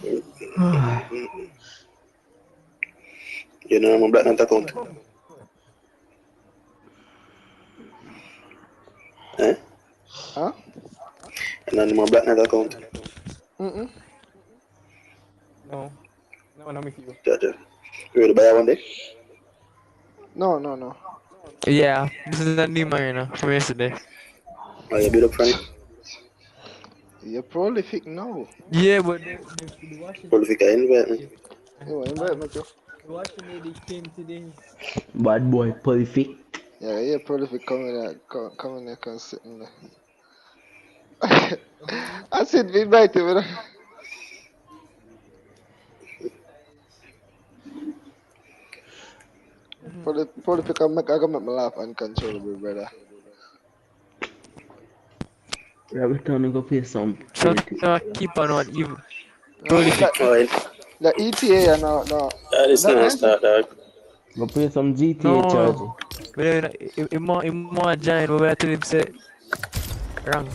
You know, I'm a Black Knight account. Eh? Huh? And then my Black Knight account. Mm-mm. No. No, I'm with you. You ready to buy one day? No. Yeah, this is a new marina from yesterday. Oh, you build up from it? You're prolific now. Yeah, but the Washington, Prolific, I invite me. You invite me to. the Washington lady came today. Bad boy, prolific. Yeah, you're prolific coming there, coming there, come sitting there. I said, we invite him, you know. Prolific, I can make me laugh uncontrollably, brother. Yeah, we turn to go play some. So keep on what you No, prolific. Alright. the ETA, no. This That nice nice. start, dog. Go play some GTA No. charge. But I'm more giant, but I tell him say wrong.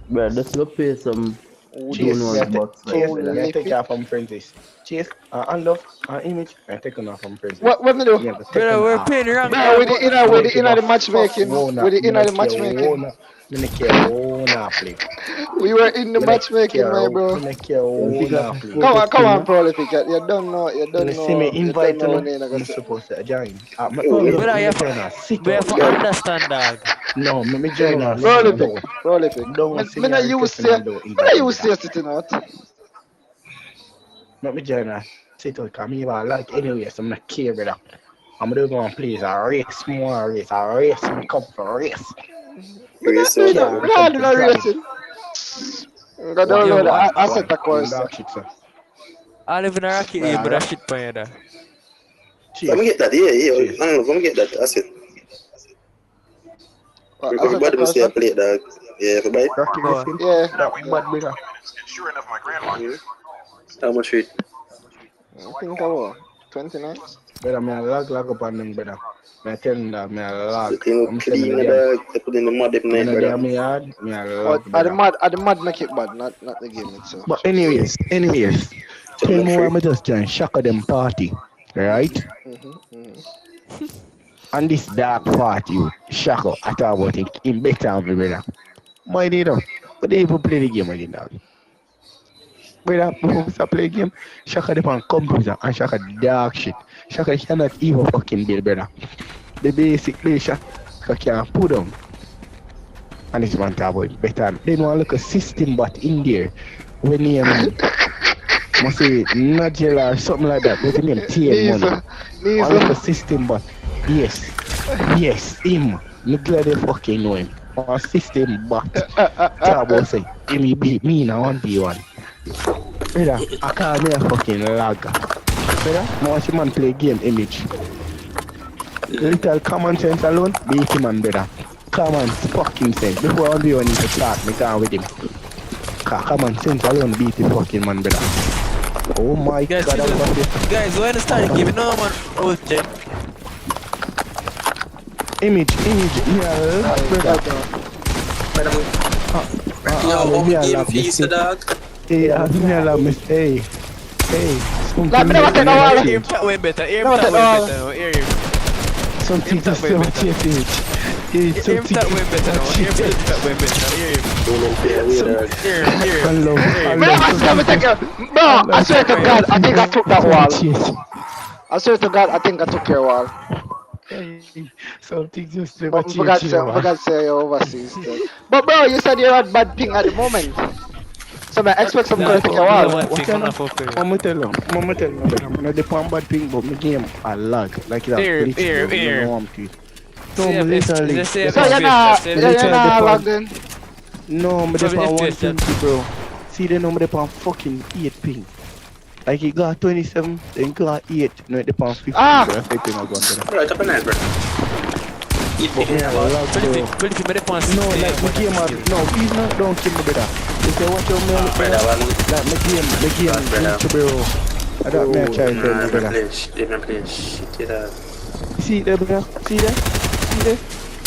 Bro, just go play some Oh, June this one box. Chase, Holy I take lick. you off from Princess. Chase, unlove, image, I take you off from Princess. What me do? Yeah, but take Brother, you we're off. playing wrong. Bro, with the inner the matchmaking. With With the inner the matchmaking. Me not care who not play. We were in the matchmaking, my bro. Me not care who not play. Come on, prolific. You don't know. You see me invite you, when I'm supposed to join. Brother, you have to understand, dog. No, me join us. Prolific. Me not used to sitting out. Let me join us. Sit out, come here, like anyway, so I'm not care, brother. I'm gonna go and play a race, more race, me come for a race. Me not do no racing. I'm gonna download the asset course. I live in a rocket here, but I shit by you, Let me get that, Cheers. No, let me get that. That's it. What, as a Everybody must say I person? play it, dog. Yeah, everybody. Rocky Go on. Meskin. Yeah. That bad brother. How much it? I think about 29. Brother, me a lag up on them, brother. Me a tell them that me a The lag. thing I'm saying clean, me dog. They put in the mud every me night, no day brother. me hard, me a But lag, brother. at the mud make it bad, not the game itself. But anyways, tell me why me just join Shaka them party, right? And this dark party, Shaka, I talk about it in better than me, brother. My day though, but they even play the game again, dog. Brother, before we start play game, Shaka them on computer and Shaka dark shit. Shaka cannot even fucking build, brother. The basic play Shaka can't put on. And this man talk about better. Then one look a system but in there. When he must say Nigel or something like that. What's the name? TM money. One look a system but yes, him. Me glad they fucking know him. One system but talk about say him beat me in a 1v1. Brother, I call me a fucking lagger. Brother, I watch him man play game image. Little common sense alone, beat him man, brother. Common fucking sense. Before I be on to start, me down with him. Common sense alone beat the fucking man, brother. Oh my Guys, god, guys, when it's time to give it no man. Oh, check. image, yeah, brother. Me a love me. Hey, me a love me. Hey. Like, me never take no wall. Aim that way better. Aim Never that take way no wall. better. Aim. Something Aim that just way so better. Aim that way better. Aim that way better. Aim. Don't play away, dog. I love Me never see me take it. Bro, I swear to God, I think I took that wall. I swear to God, I think I took your wall. Something just But I forgot to say you're overseas still. But bro, you said you're at bad thing at the moment. So I expect some girl to take your wall. What tell you? Mama tell you, I'm not the pan bad thing, but my game a lag. Like that. Here. No, me literally. So you're not logged in? No, me the pan 120, bro. See, they know me the pan fucking 8 ping. Like he got 27, then got 8, no, the pan 50. Ah! So that's ping I got there. Right up in there, bro. But me a lag, bro. No, like my game, no, please no, don't kill me, brother. If they watch your mail, like my game, bro. I don't me a try to tell you, brother. See there, brother? See there?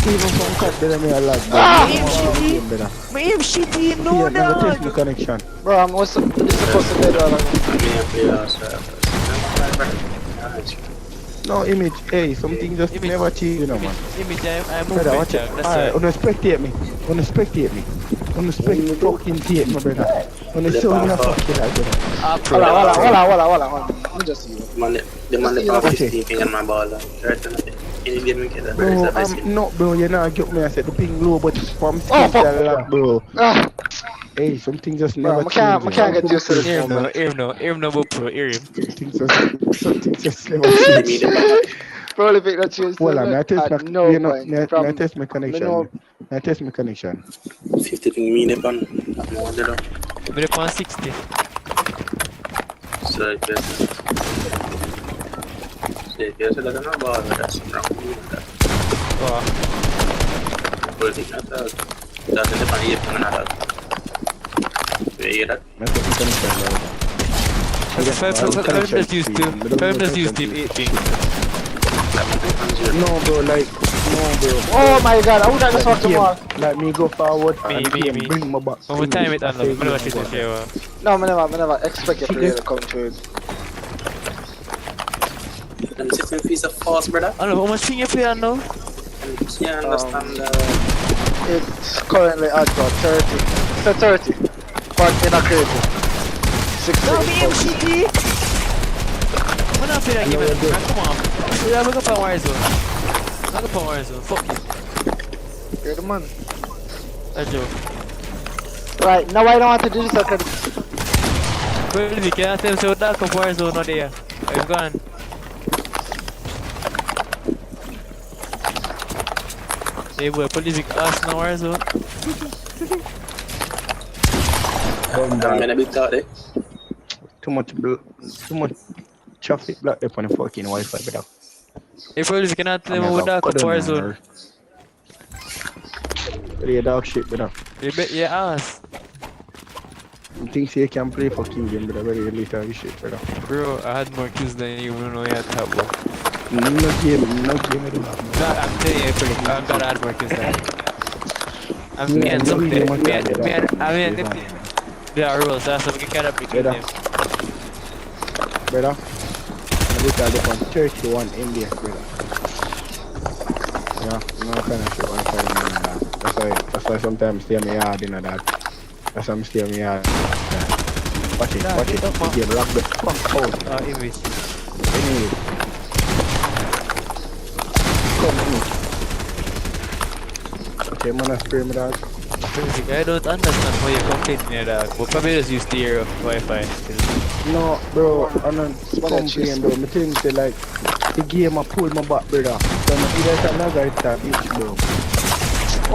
Even from cut, brother, me a lag, brother. My aim shitty, No, test my connection. Bro, I'm also supposed to play all No, image, hey, something just Image. never change, you know, man. Image, I'm Brother, moving. watch it. Alright, spectate me. Spectate me. Fucking take me, brother. Show me a fucking like, brother. Hold on. Let me just see you. The man that Watch it. 15 on my ball. Right on it. Any game we get that, Bro, it's the best. no, bro, you know, get me. I said the ping low, but from Oh, skills fuck. a lot, bro. Ah, Hey, something just bro, never I can't change. get used to this moment. Aim no, bro, aim. Something just never Give me change. the Probably pick that choose. Well, I test my, no you know, point. I test my connection. know- I test my connection. 50 thing me the pan. I'm on the I'm gonna pass 60. So I guess. So I guess I don't know about that's wrong. Wow. That's in the pan here from another. You hear that? I test my connection, Five plus use team 18. No, bro, like, Oh my God, I would have just walked the wall. like me go forward and Me. bring my back. Over time it and I'm gonna shoot the No, I never expect your player to come to it. And it's a piece of force, brother. I don't know how much thing you play on now? Yeah, understand. It's currently at about 30. It's at 30. But in a crazy. 60. No, me aim shitty! I'm not play that game, man. Come on. Yeah, we're gonna play Warzone. I'm gonna play Warzone. Fuck you. You're the man. That's joke. Right, now I don't want to do this. Well, we can't tell so dark of Warzone not there. I'm gone. Hey boy, police big ass now Warzone. I'm gonna be taught, eh? Too much traffic block up on the fucking Wi-Fi, brother. If you cannot play with Dark up Warzone, Play dog shit, brother. you bet your ass. You think you can play for King game, brother? Very little shit, brother. Bro, I had more kills than you, don't know you had top one. No game, I don't have. No, I'm telling you, I'm gonna add more kills than you. I'm Yeah, getting something. yeah, There are rules, that's what we can up between them. Brother, I look at the one 31 India, brother. Yeah, no kind of shit one time in that. That's why sometimes stay in my yard in that. That's why I stay in my yard. Watch it. The game rock the fuck out. Image. Anyway. Come on. Okay, man, I spray me dog. I don't understand why you're complaining here, dog. But probably just use the air of Wi-Fi. No, bro, I'm not complaining, bro. I think say like the game I pulled my back, brother. So I feel like another attack each, bro.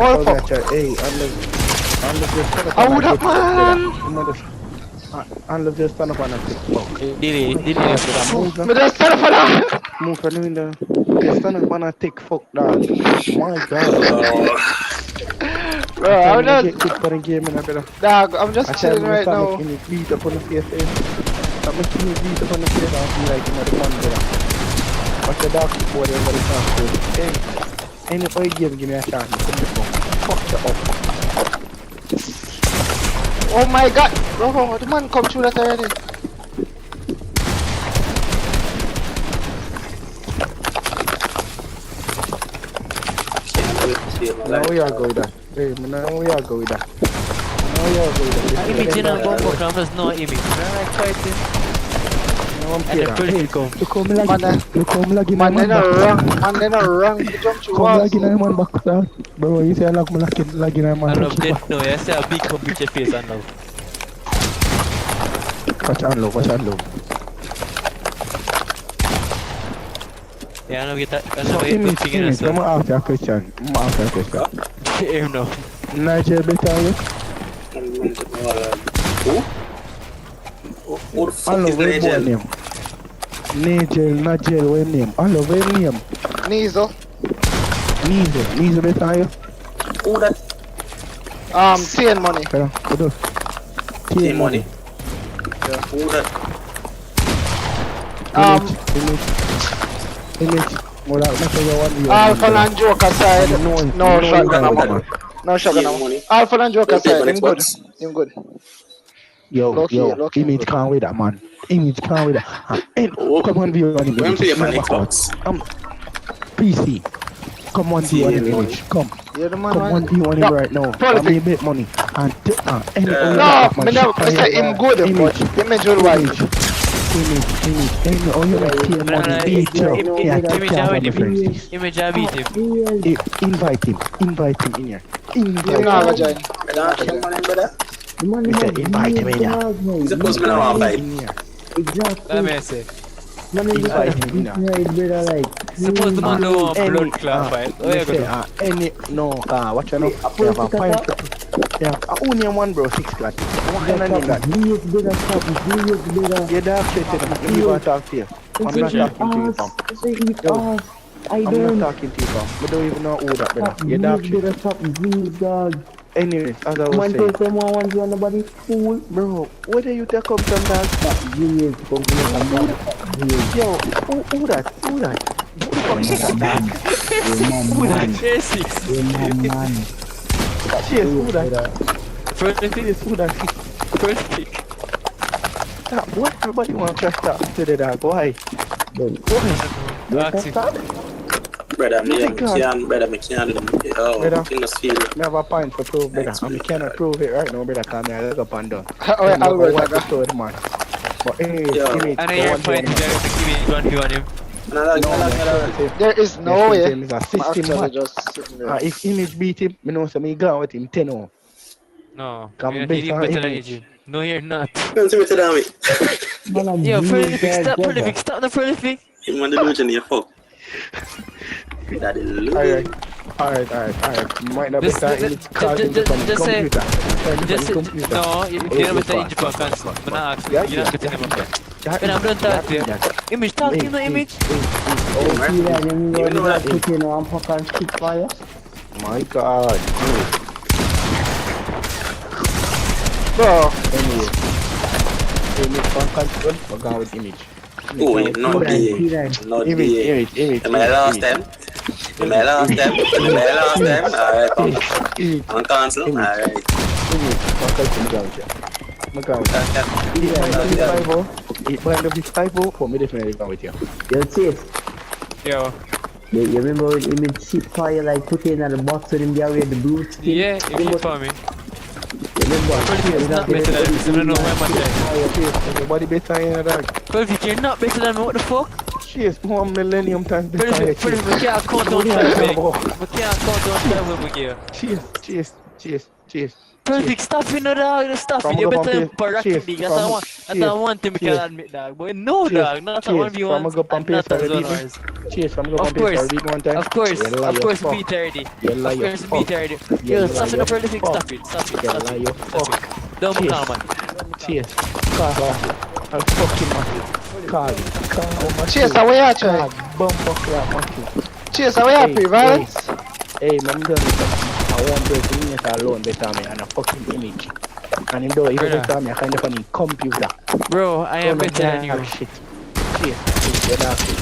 Oh, fuck. Hey, unless you stand up I and would have, man. unless you stand up and take fuck. Dilly, Me just stand up for that. Move for the window. You stand up and take fuck, dog. My God. Bro, I'm get just, kicked for the game, brother. dog, I'm just I chilling right now. I'm beat up on the face, I'm making me beat up on the face, I feel like you know the fun, brother. Watch the dog before they everybody can't go. Hey, any other game, give me a chance. Fuck you up. Oh my god, bro, the man come through that already. Now we are going there. Hey, now we are going there. Image in a bomb cameras, no image. I like fighting. Now I'm And here. the political. Look how me lagging Man, my they man not back. wrong, man, they not wrong to jump through Come walls. lagging my man back, sir. Bro, you say I like me lagging my I man love back. that. No, I say a big computer face and love. Watch out low. Yeah, I know get that. I know So get image, good thing in as I'm well. gonna ask you a question. Aim now. Nigel better you? Who the fuck Hello, is where boy Nigel? name? Nigel, where name? Hello, where name? Nizo. Nizo better you? Who that? TN money. Hello, what up? Team money? Who that? Image. Well, I'll make you one view. Alpha and Joker side. No shotgun, no, man. No shotgun. TN money. Alpha and Joker Don't take side. on Him good. Xbox. Him good. Yo, Low-key image good. can't wait that, man. Image can't wait that. And come on, view on When image. play on Xbox? PC. Come on, view on image. Come. You're the man, Come man. on, view on him No, right now. politics. I mean, bet money. And any No, me say him good, but image will wide. Image. Any oh you like team money, beat you. Yeah, Image, I beat him. Image, I beat him. Invite him in here. You know how to join. I don't have money, brother. We said invite him in here. He's supposed to be around In 5. here. Let me say. Invite him in here. Suppose the man do a blood clot fight. Oh, yeah, good. Any no watch out. We have a pint. Yeah, only one bro, 6 flat. What kind of name that? You're dark shit. Let me go and talk to you. I'm not talking to you, fam. I'm not talking to you, fam. We don't even know who that, brother. You're dark shit. Anyways, as I was saying, bro, where do you take up from that? Yo, who that? Who the fuck is that? Who that? Cheers, who that? First pick. Cheers, who that? First pick. What everybody want to talk to the dog? Why? Brother, me can't do them. Oh, Brother. in the field. I have a point for prove, brother. And we cannot prove it right now, brother, because I look up and down. I'll work What the that. story, man. But anyways, Yo. give me I know you're fighting, you're going to give me 1v on him. There is no way. It's a I'm system actually match. just sitting there. If image beat him, I know so me go with him 10-0. No, Come you're based hitting on better than image. you. No, you're not. Don't see me to damn it. Yo, prolific, stop prolific, stop the prolific. You want the delusion, you fuck. That delusion. Alright. Might not be Just- time just- image cause him just- from the just say- computer. Just, Computer. no, you're not better in Japan, I'm not asking you, you're not getting him up there. When I'm done talking to you, Image, talk to him, no image. Oh, see that, you know that put in one pack and stick fire? My God. Bro, Anyway. Image from control. We're going with image. Oh, yeah, not the. Not the. Am I last time? Am I last time? Am I last time? Alright, come. On cancel? Alright. Image from control. I'm going with you. If I end up with 5-0, for me definitely going with you. Yo, Chief. Yo. You remember when image shit fire like put in at the box with him there with the blue skin? Yeah, if you for me. Remember? It's not better than this, I don't know why I'm saying. Everybody better than that. Perfect, you're not better than me, what the fuck? Cheers, 1 millennium times better. Perfect, we can't count down time, mate. We can't count down time when we get. Cheers. Perfect, stop it, no dog, stop it. You better than Rocket League. That's one thing we can admit, dog. But no, dog, not a 1v1 and not as well as. Cheers, I'm going Of to course, one time. of course, beat already. Of course, beat already. Yo, stop it, Prolific, stop it. Don't be calm, man. Cheers. I'm fucking massive. Cheers, how are you trying? Bumper clap massive. Cheers, how are you vibez? Hey, man, I want to bring it alone better me and a fucking image. And him though, even better me, I kind of funny computer. Bro, I am better than you. Shit. Cheers. You're dark shit.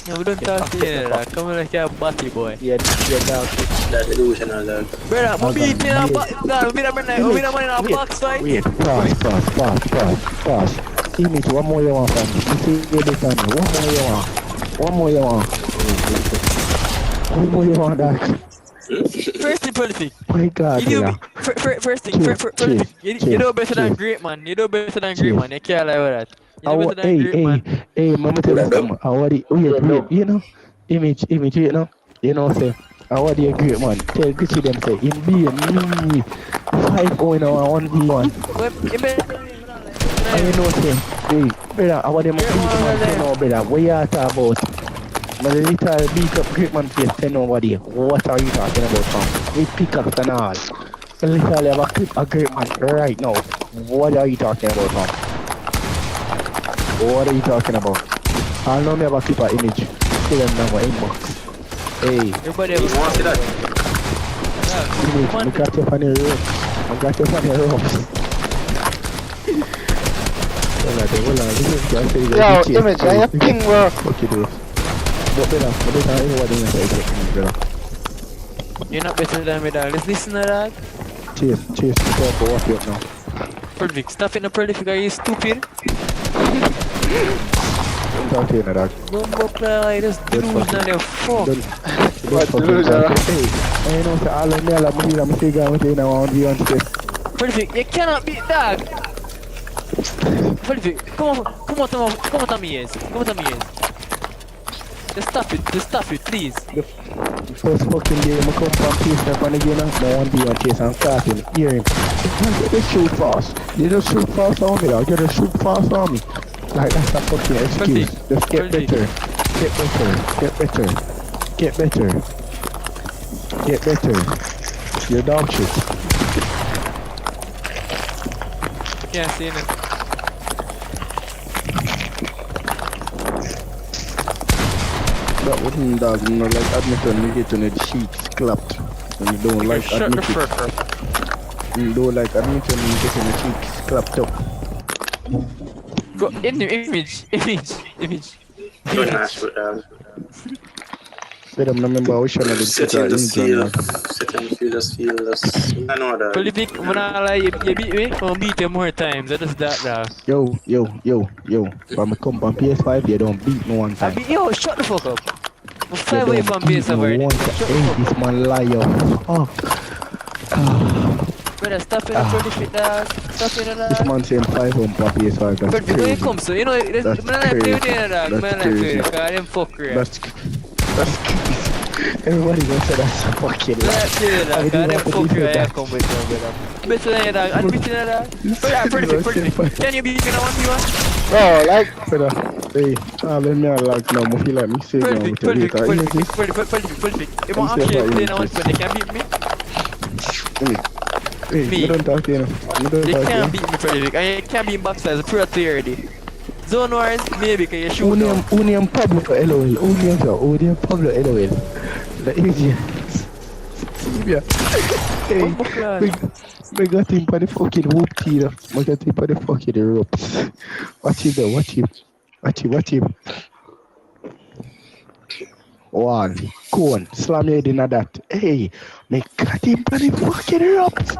No, we don't talk to you, dog. Come on like a batty boy. You're dark shit. That's delusional, dog. Brother, I'm beating in a box. Dog, we don't in a box fight. Wait, pause. Image, one more you want from me. You see, you better me. One more you want. One more you want, dog. First thing, Prolific. My God, You first thing, Prolific. You know better than great, man. You know better than great, man. You can't lie with that. You know better than great, man. Hey, mama tell us something. Wait, you know, image, you know, say, I want you great, man. Tell Gucci them say, in B and me, 5-0 in our 1v1. I know, say, hey, brother, I want them to beat man, no, brother, what you talking about? But the little beat up great man face, say nobody. What are you talking about, fam? We pick up and all. The literally have a clip of great man right now. What are you talking about, fam? What are you talking about? I know me have a clip of image. Still them number inbox. Hey. Everybody You want to see that? Image, I got you on the rope. I got you on the ropes. Yo, image, I have ping bro. Fuck you, dude. But better, everybody in the You're not better than me, dog. Let's listen to that. Cheers, for what you up now. Prolific, stop it, no Prolific. Are you stupid? Don't talk to you, dog. Bumbo cry, that's delusional, you fuck. What delusional? Hey, I know say all of me, I'm still going with you now on the on Prolific, you cannot beat dog. Prolific, come on to me, yes. Come on to me, yes. Just stop it, please. The first fucking game I come from chasing up on the game, I want to be on chase and starting, hearing. You shoot fast. You just shoot fast on me, dog. You just shoot fast on me. Like that's a fucking excuse. Just get better. Get better. You're dog shit. Can't see it. That wouldn't dog, you know, like admission, you get on the cheeks clapped. And you don't like Shut the admission. fuck up. You don't like admission, you get on the cheeks clapped up. Go in the image. Don't ask for that. But I'm not remember which one of the Setting the England. feel, I know that. Prolific, when I lie, you beat me, I'll beat you more times. That is that, dog. Yo. When I come from PS5, you don't beat me one time. Yo, shut the fuck up. I'm 5 away from PS5 already. Hey, this man liar. Oh. Brother, stop it, Prolific, dog. Stop it, dog. This man saying 5 on PS5, that's But when crazy. it comes to, you know, man, I play with you, dog. Man, I play with you, I didn't fuck with you. That's everybody gonna say that's a fucking lie. I didn't fuck with you, I come with you, brother. Better than you, dog. Admit it, dog. Brother, Prolific. Can you beat me now, 1v1? Bro, like, Brother, hey, let me like now, I feel like me say now with the later. Prolific. If I'm actually playing on one, they can beat me. Hey, Me. you don't talk to you know. They can't beat me, Prolific. I can't beat box size, pro already. Zone wars, maybe, can you shoot now? Who name Pablo LOL? Who name Pablo LOL? The easier. Yeah. Hey, we got him for the fucking whoop team. We got him for the fucking ropes. Watch him though, watch him. One, cone, slam your head in that. Hey, me got him for the fucking ropes.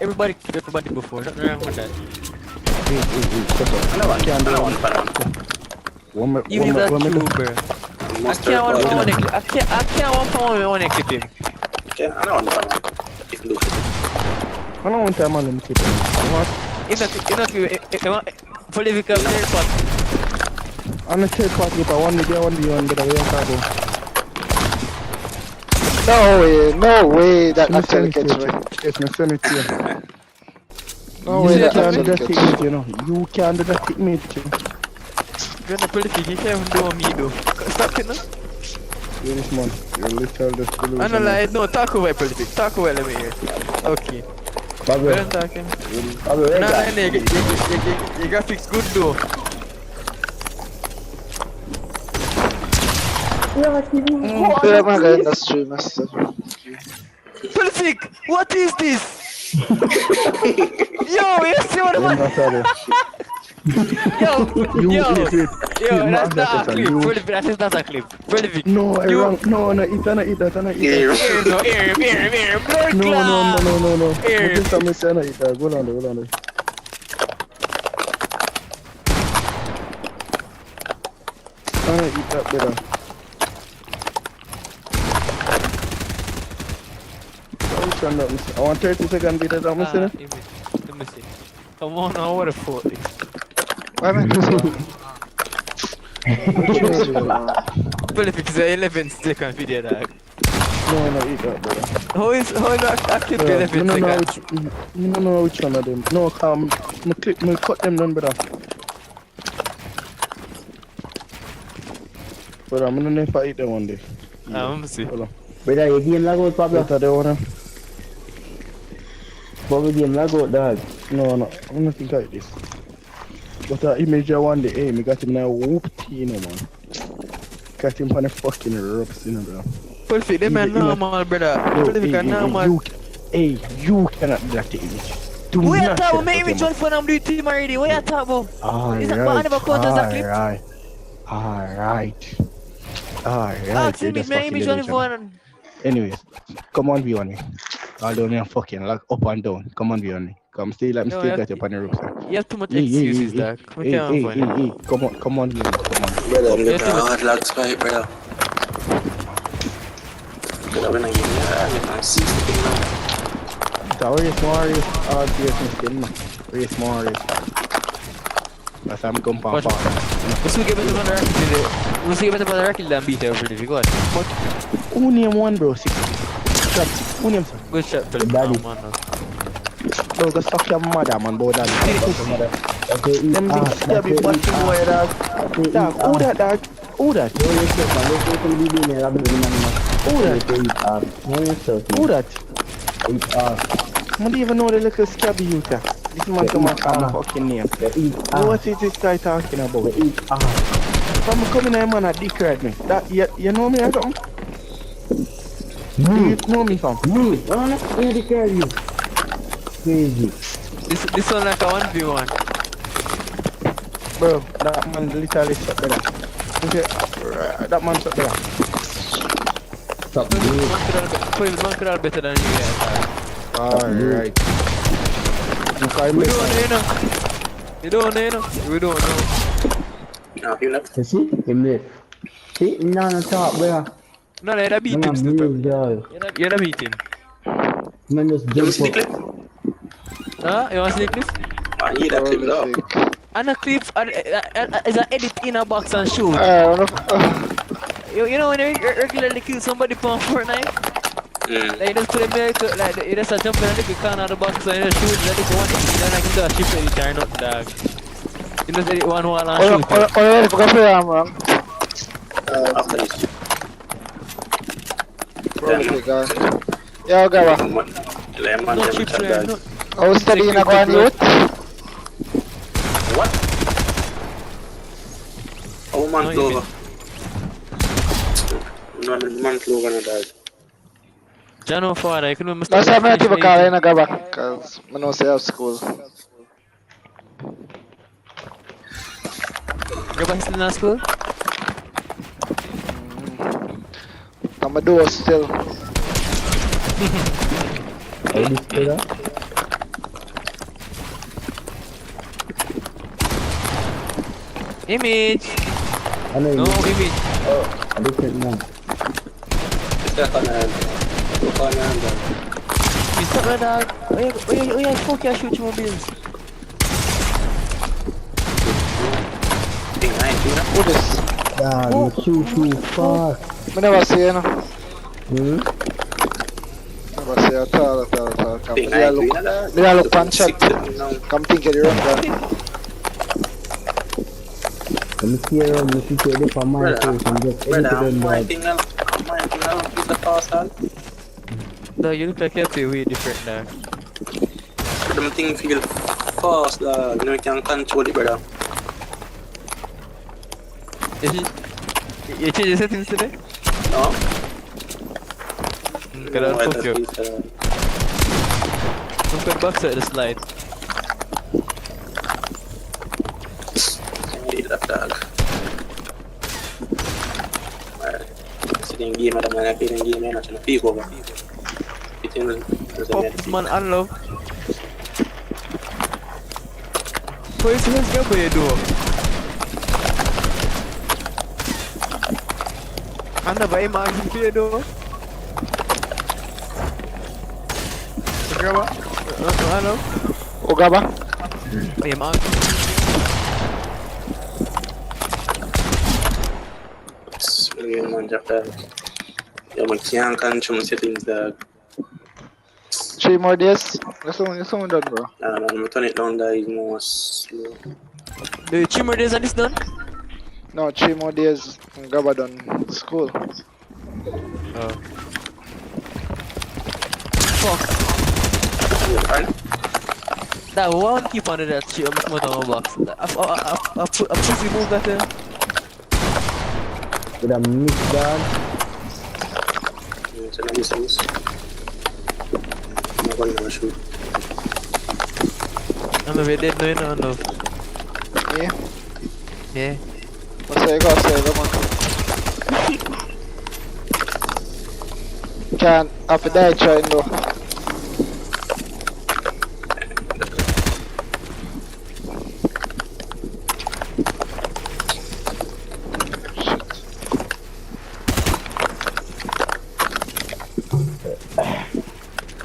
Everybody before, nothing wrong with that. I don't want Even if that's true, bro. I can't want to clip him. Okay, I don't want if look. I don't want that man to keep him. If political third part. I'm a third party, but one day, but we don't go. No way that actually gets me. It's my sanity. No way that can't do actually that gets me. technique, you know. You can't do that technique. You're not political, you can't even do me though. Stop it now. You're this man. You're literally I don't like, no, talk about politics. Talk about let me hear. Okay. Bobby. We're talking. No, your graphics good though. Yeah, my guy in the stream, Politic, what is this? Yo, you see what I'm Yo, that's not a clip. Prolific, that is not a clip. Prolific. No, I wrong. No, it's not it. Air, blood No. Air. Just tell me it's not it. Go on there. Eat that better. I want 30 seconds better than Let me see. Come on, I want to 40. Why am I Prolific is an 11 second video, dog. No, eat that better. How is active 11 seconds? No, which one of them? No, me cut them down better. But I'm gonna never eat that one day. Let me see. Hold on. Brother, you game lag out, Pablo. Better the one. Pablo game lag out, dog. No, I'm not think like this. But image one day, hey, me got him now whoop you know, man. Got him on the fucking ropes, you know, bro. Prolific, them man normal, brother. Prolific are normal. You cannot do that to image. Do What you not talking about? say Make me that, join fun, I'm doing team already. What you talking about? Is that Alright, I never count as a clip? Alright. Ask me, make me join fun. Anyways, come on, be on me. Although me fucking like up and down. Come on, be on me. Come stay like me No, still got up on the roof. You have too much excuses, dog. Hey, come on, be on me. Come on. Brother, I'm looking hard lags fight, brother. Brother, when I get there, 60 now. It's a race, race, more race. That's how I'm going to Let's get better than the record. Let's get better than the record than beat everybody. Go on. Who name one, bro? 6. Who name sir? Good shot, Philip. Daddy. Man, Bro, go suck your mother, man, bro, daddy. Okay, Them things scabby, but you know it, dog. Dog, who that, dog? Who that? Who that? I don't even know the little scabby you there. This man come and call my fucking name. What is this guy talking about? From coming here, man, a dick ride me. That, you know me or something? Do you know me, fam? Crazy. This one like a 1v1. Bro, that man literally shot better. Okay, that man shot better. Stop. Man could have better than you guys. Alright. We don't know. You don't know. We don't know. No, you left. You see? Him there. See? No, talk, bro. No, you're beat him still, bro. You're beat him. Man just You jump see the up. clip? Huh? You want to see the clip? I need that clip, dog. And a clip is an edit in a box and shoot. You know when you regularly kill somebody from Fortnite? Like you just put a miracle, like you just jump in a little corner of the box and you just shoot like this one, then I can do a chip edit or not, dog. You just edit one wall and shoot it. After this. Yo, Gawa. No chip player, no. How studying a go on youth? month over. Month over na dog. Jano for I couldn't That's why I keep a car in a go back, because I know say I have school. Go back still in school? I'm a do still. Image. No image. A different man. Ito ka na. Stop na dog. Oh yeah, fuck yeah, shoot your mobiles. What is? Yeah, you shoot too fast. I never see you. Hmm? Never see at all. Ping I look, I look punch shot. Come think of the run down. Let me see around, let me see the for my face and just anything My like thing now, keep the fast on. No, you look like you play way different now. Them thing feel fast, you know, you can control it better. You change your settings today? No? Can I fuck you? Look at box at the slide. That dog. Sitting game at the man, I play in game, I'm trying to peek over. Ops-Unloved. Pois let's go by do. Anda vai mais do do. Graba. Hello. O Gaba? Vai mais. Yeah, man can't control my settings, dog. 3 more days. That's all done, bro. Nah, man, I'm turn it down, dog, it's more slow. The 3 more days and it's done? No, 3 more days. Gaba done school. Oh. Fuck. You fine? That one keep under that shit. I'm just on my box. I put remove that there. with a mix dog. So let me see this. I'm going to shoot. I'm a bit dead no, no. Yeah? Yeah. What's that you gotta say, come on. Can't have to die trying though.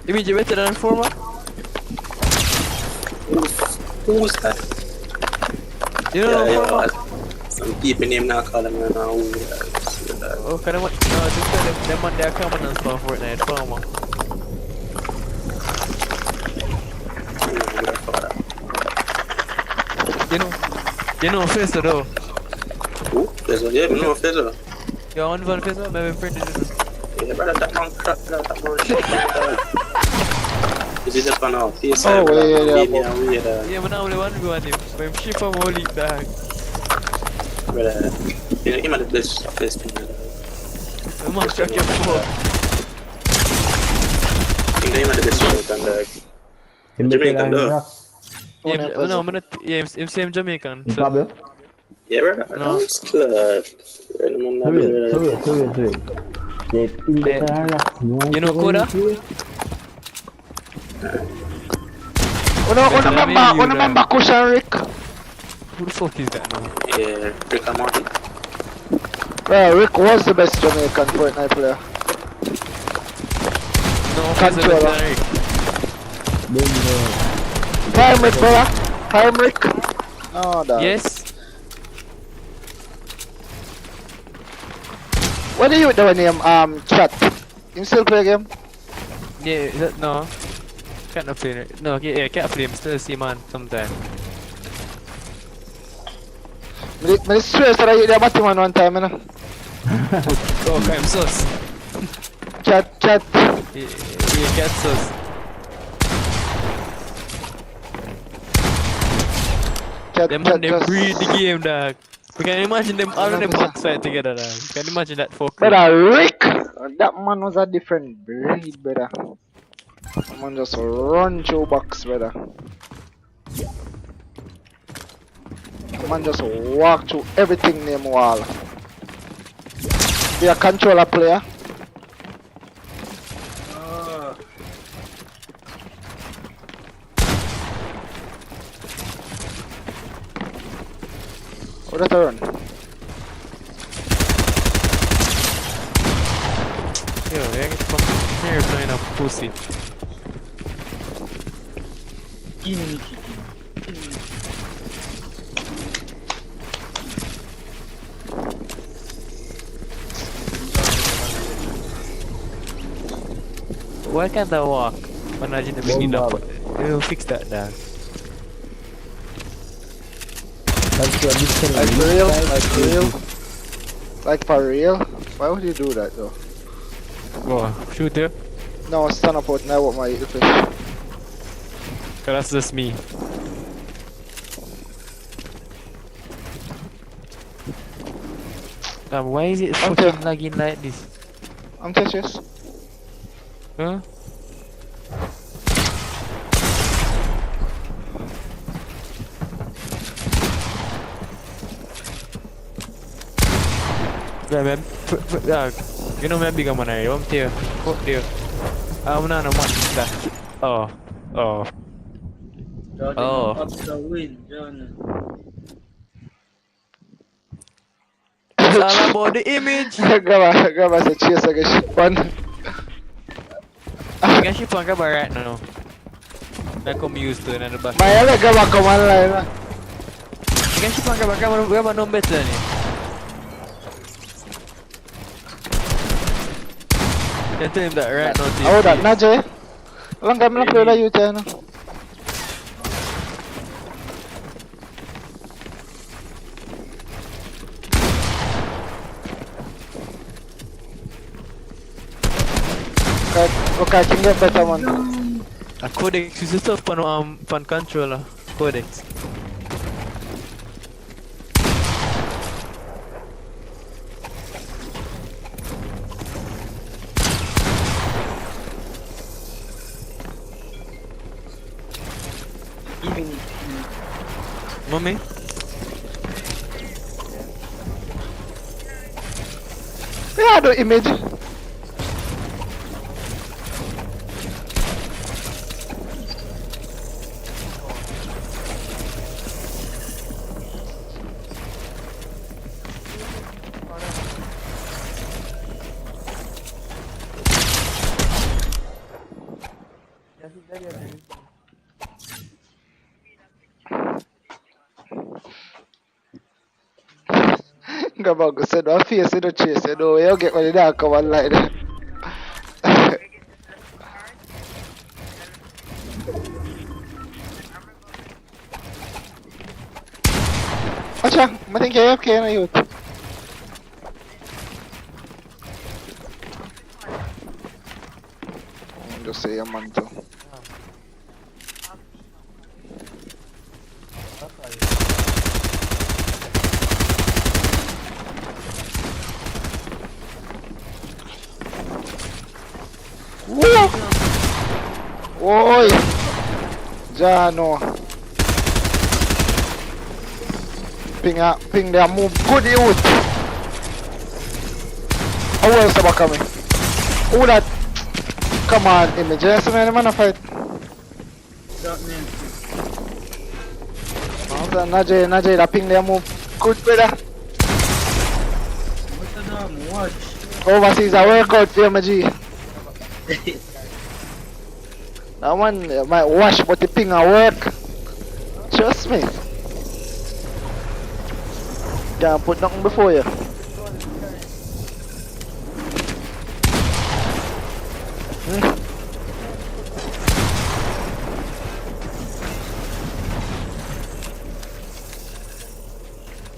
You mean you're better than Informer? Who's that? You know Informer? Some people name now call him now. Oh, can I want? No, just tell them on their commandants for Fortnite Informer. You know Fezzo though. Who? Fezzo? Yeah, you know Fezzo. You want one Fezzo? Maybe friend is Yeah, brother, that man crap, that man shit. Is it just one out? Yes, Oh, yeah. Yeah, but now only one go on him. But I'm shit from holy dog. Brother, you know, him at the best thing. I'm not sure you're poor. I think him at the best thing. In Jamaican though. Yeah, no, I'm not. Yeah, I'm same Jamaican. So. Pablo? Yeah, brother. No. It's club. Sorry. You know Koda? Remember Cushion Rick? Who the fuck is that now? Yeah, Rick and Morty. Well, Rick was the best Jamaican Fortnite player. No, Controller. Rick. Prime Rick, brother. Prime Rick. Oh, dog. Yes. What do you do with him, Chat? You still play game? Yeah, that, no. Can't play it. No, yeah, can't play him. Still see man sometime. I stress that I hit the bottom one time, you know? Oh, I'm sus. Chat. Yeah, cat sus. Them man, they breed the game, dog. We can imagine them all in the box fight together now. You can imagine that folk. Brother Rick, that man was a different breed, brother. That man just run through box, brother. That man just walk through everything name wall. Be a controller player. What that run? Yo, they get fucking hair playing a pussy. Why can't I walk? Imagine the beginning up. We'll fix that now. Like for real? Like for real? Like for real? Why would you do that though? Go, shoot you. No, stand up out now with my fish. Cause that's just me. Why is it Okay. fucking lagging like this? I'm Tetris. Huh? Yeah, man. You know me bigger man I am there. Fuck there. I'm not a man that. Oh. Oh. Oh. It's all about the image. Grab us a chase like a shit one. I can ship on cover right now. I come used to it in the back. My other grab come online. I can ship on cover, we have a no better than it. I tell him that right now. Oh, that Najee. How long time I play like you, China? Okay, I can get better one. A codex is stuff pan controller. Codex. Mommy? Yeah, the image. Come on, go send one face in the chase, you know, you get when you don't come on like that. Acha, I think you're AFK na youth. Just say a man too. Oi! Jano. Ping their move. Good youth. How well is about coming? Who that? Come on, image. Yes, man, fight. Najee, that ping their move. Good, brother. Overseas, a workout for my G. That one might wash, but the ping a work. Trust me. Can't put nothing before you.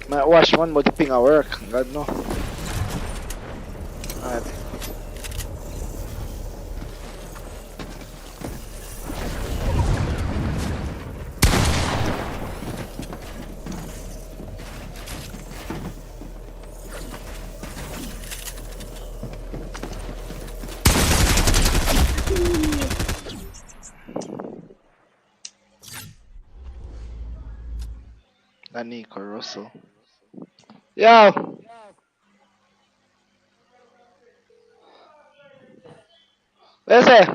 Might wash one, but the ping a work. God no. Alright. Danica Russell. Yo! Where's it?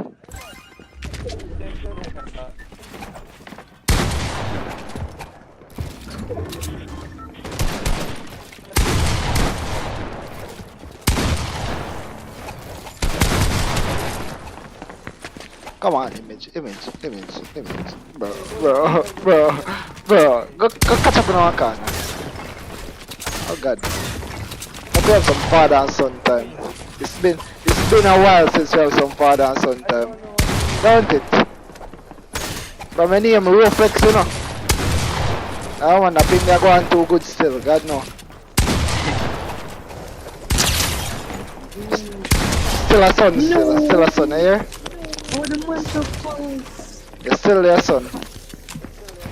Come on, image. Bro. Go catch up in our car now. Oh god. Let's have some father and son time. It's been a while since we have some father and son time. Don't it? But my name Roflex, you know. I want to think they're going too good still, God no. Still a son, still a son, here. Oh, the month of fun. You're still there, son.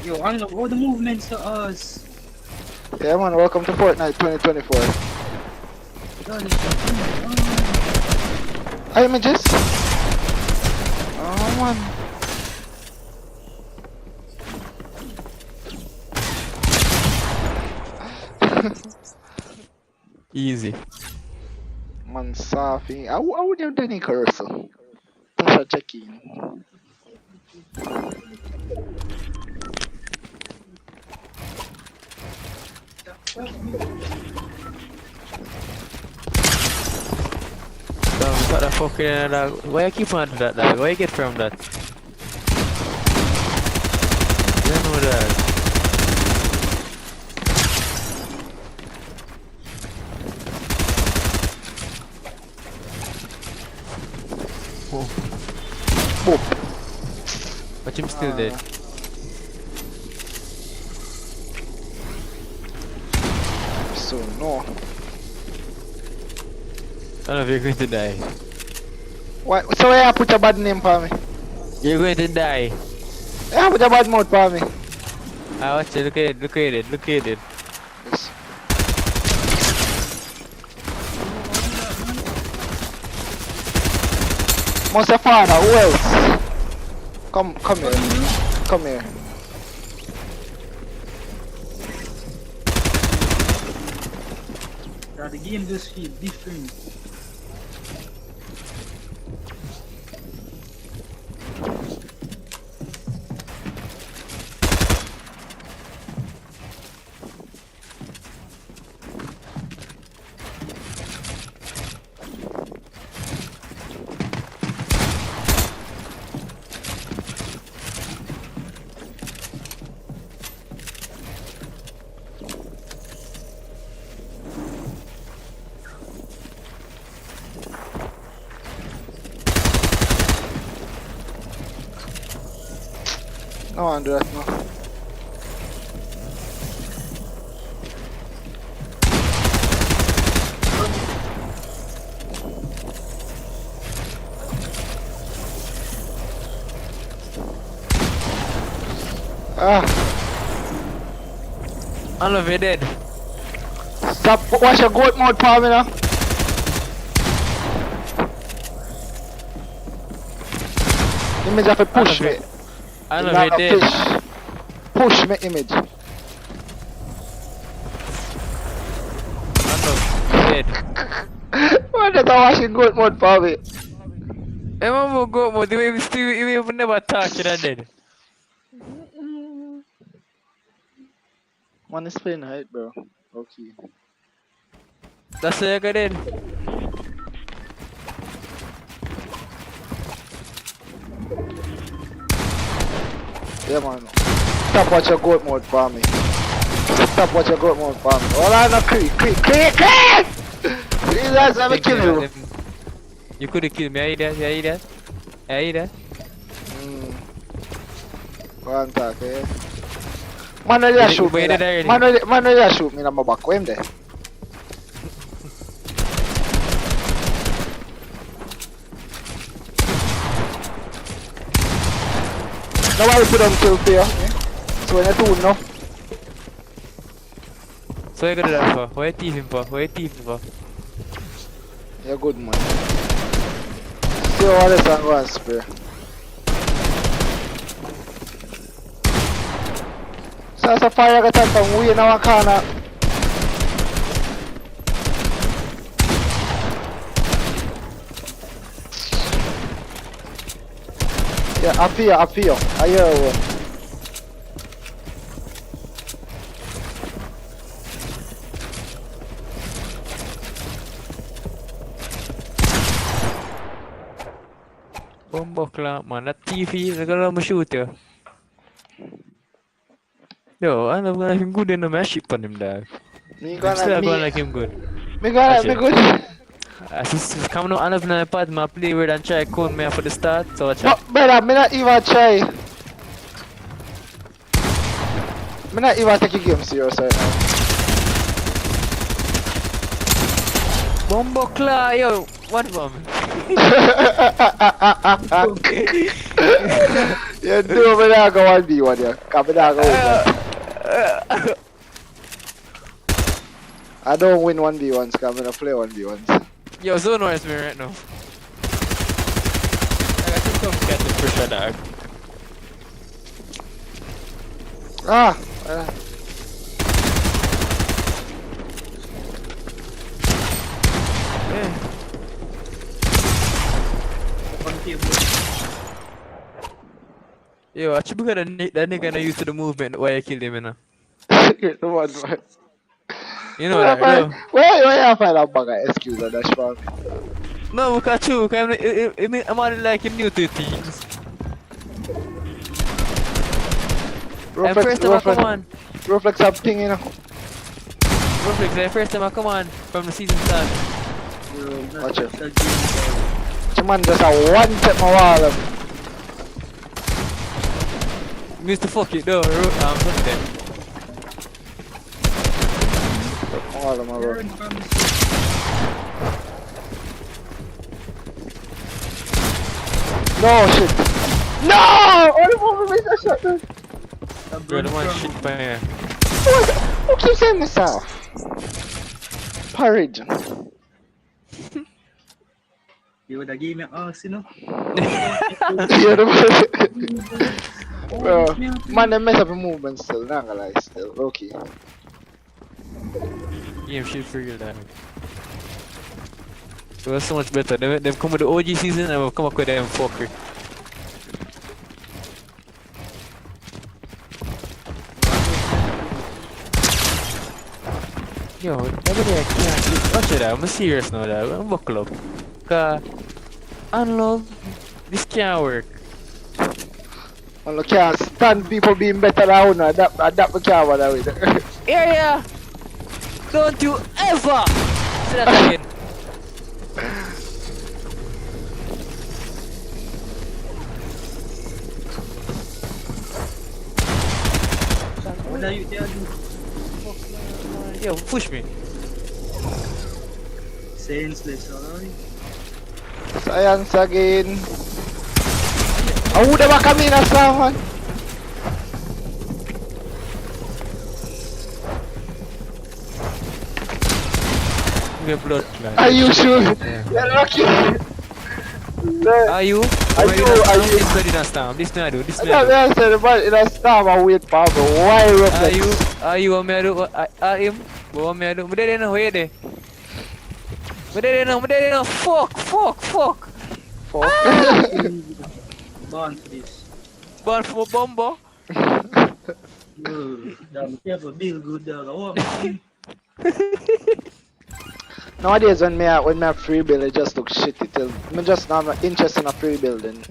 Yo, unlock all the movements to us. Yeah, man, welcome to Fortnite 2024. Hi, images. Oh, man. Easy. Man, Safi. How would you have done it, Russell? Tasha check-in. What the fuck dog? Why you keep on to that dog? Where you get from that? You don't know that. Oh. But him still dead. So, no. I don't know if you're going to die. What? So, where you put a bad name for me? You're going to die. Yeah, put a bad mouth for me. I watch it, look at it. Yes. Must have father, who else? Come here. The game just feels different. No one do that, no. Ah, I don't know if you're dead. stop, watch your goat mouth for me now. Image have to push me. I don't know if you're dead. Push me, image. I don't know if you're dead. Why does I watching goat mode for me? Hey, man, go mode. You will never talk to that dead. Man is playing height, bro. Okay. That's why you got dead. Yeah, man. Stop watch your goat mode for me. Stop watch your goat mode for me. Hold on, no creep. Jesus, I'm a kill you. You could have killed me. Are you there? Go on, talk, eh? Man, no, you shoot me. Man, no, you shoot me in my back. Where him there? Nobody put on kill for you. So when you do no. So you got that for? Why you thieving for? You're good, man. See how this one go and spray. So That's a fire attack from way in our corner. Yeah, I feel. I hear one. Bombok lah, mana TV, negara shoot ya. Yo, I'm gonna him good in the match on him dog. I'm gonna like him good. Me good. Since coming on of my pad, my play with and try call me for the start, so watch out. Brother, me not even try. Me not even take a game serious right now. Bombokla, yo, what bomb? You do me not go 1v1 yeah. Come me not go win. I don't win 1v1s, cause I'm gonna play 1v1s. Yo, zone wise me right now. I got to come catch the pressure dog. Yo, I should be gonna that nigga gonna use to the movement why I killed him, you know. Come on, man. You know that, no? Where you find that bag of excuse on that spot? No, because true, I'm only like him new to things. And first time I come on. Reflex up thing, you know. Reflex, the first time I come on from the season start. Watch it. This man just a one tap my wall. Mr. Fuck it, though. Fuck them. All of my bro. No shit. No! All the moment makes that shot then. Bro, the one shit by here. Who keeps saying myself? Porridge. You would have gave me ass, you know? Bro, man, they mess up the movement still, not gonna lie, still, okay. Game shit for you, that. It was so much better. They've come with the OG season and we've come up with them fucker. Yo, every day I can't watch it out. I'm serious now, that. I'm buckle up. Cause, Unloved, this can't work. I can't stand people being better than you, that we can't bother with. Area! Don't you ever say that again. What are you doing? Yo, push me. Senseless, alright? Science again. Udah makan minat sama. Blood. Are you sure? You're lucky. Are you? This bloody not stamp. This not do. This not do. I said about in a stamp I wait for me. Why reflex? Are you? What me do? I am. What me do? Me dey no way there. Me dey no. Fuck. Born for this. Born for bombo. Damn, careful, Bill, good dog. Nowadays when I free build it just looks shitty till I'm just not interested in a free building.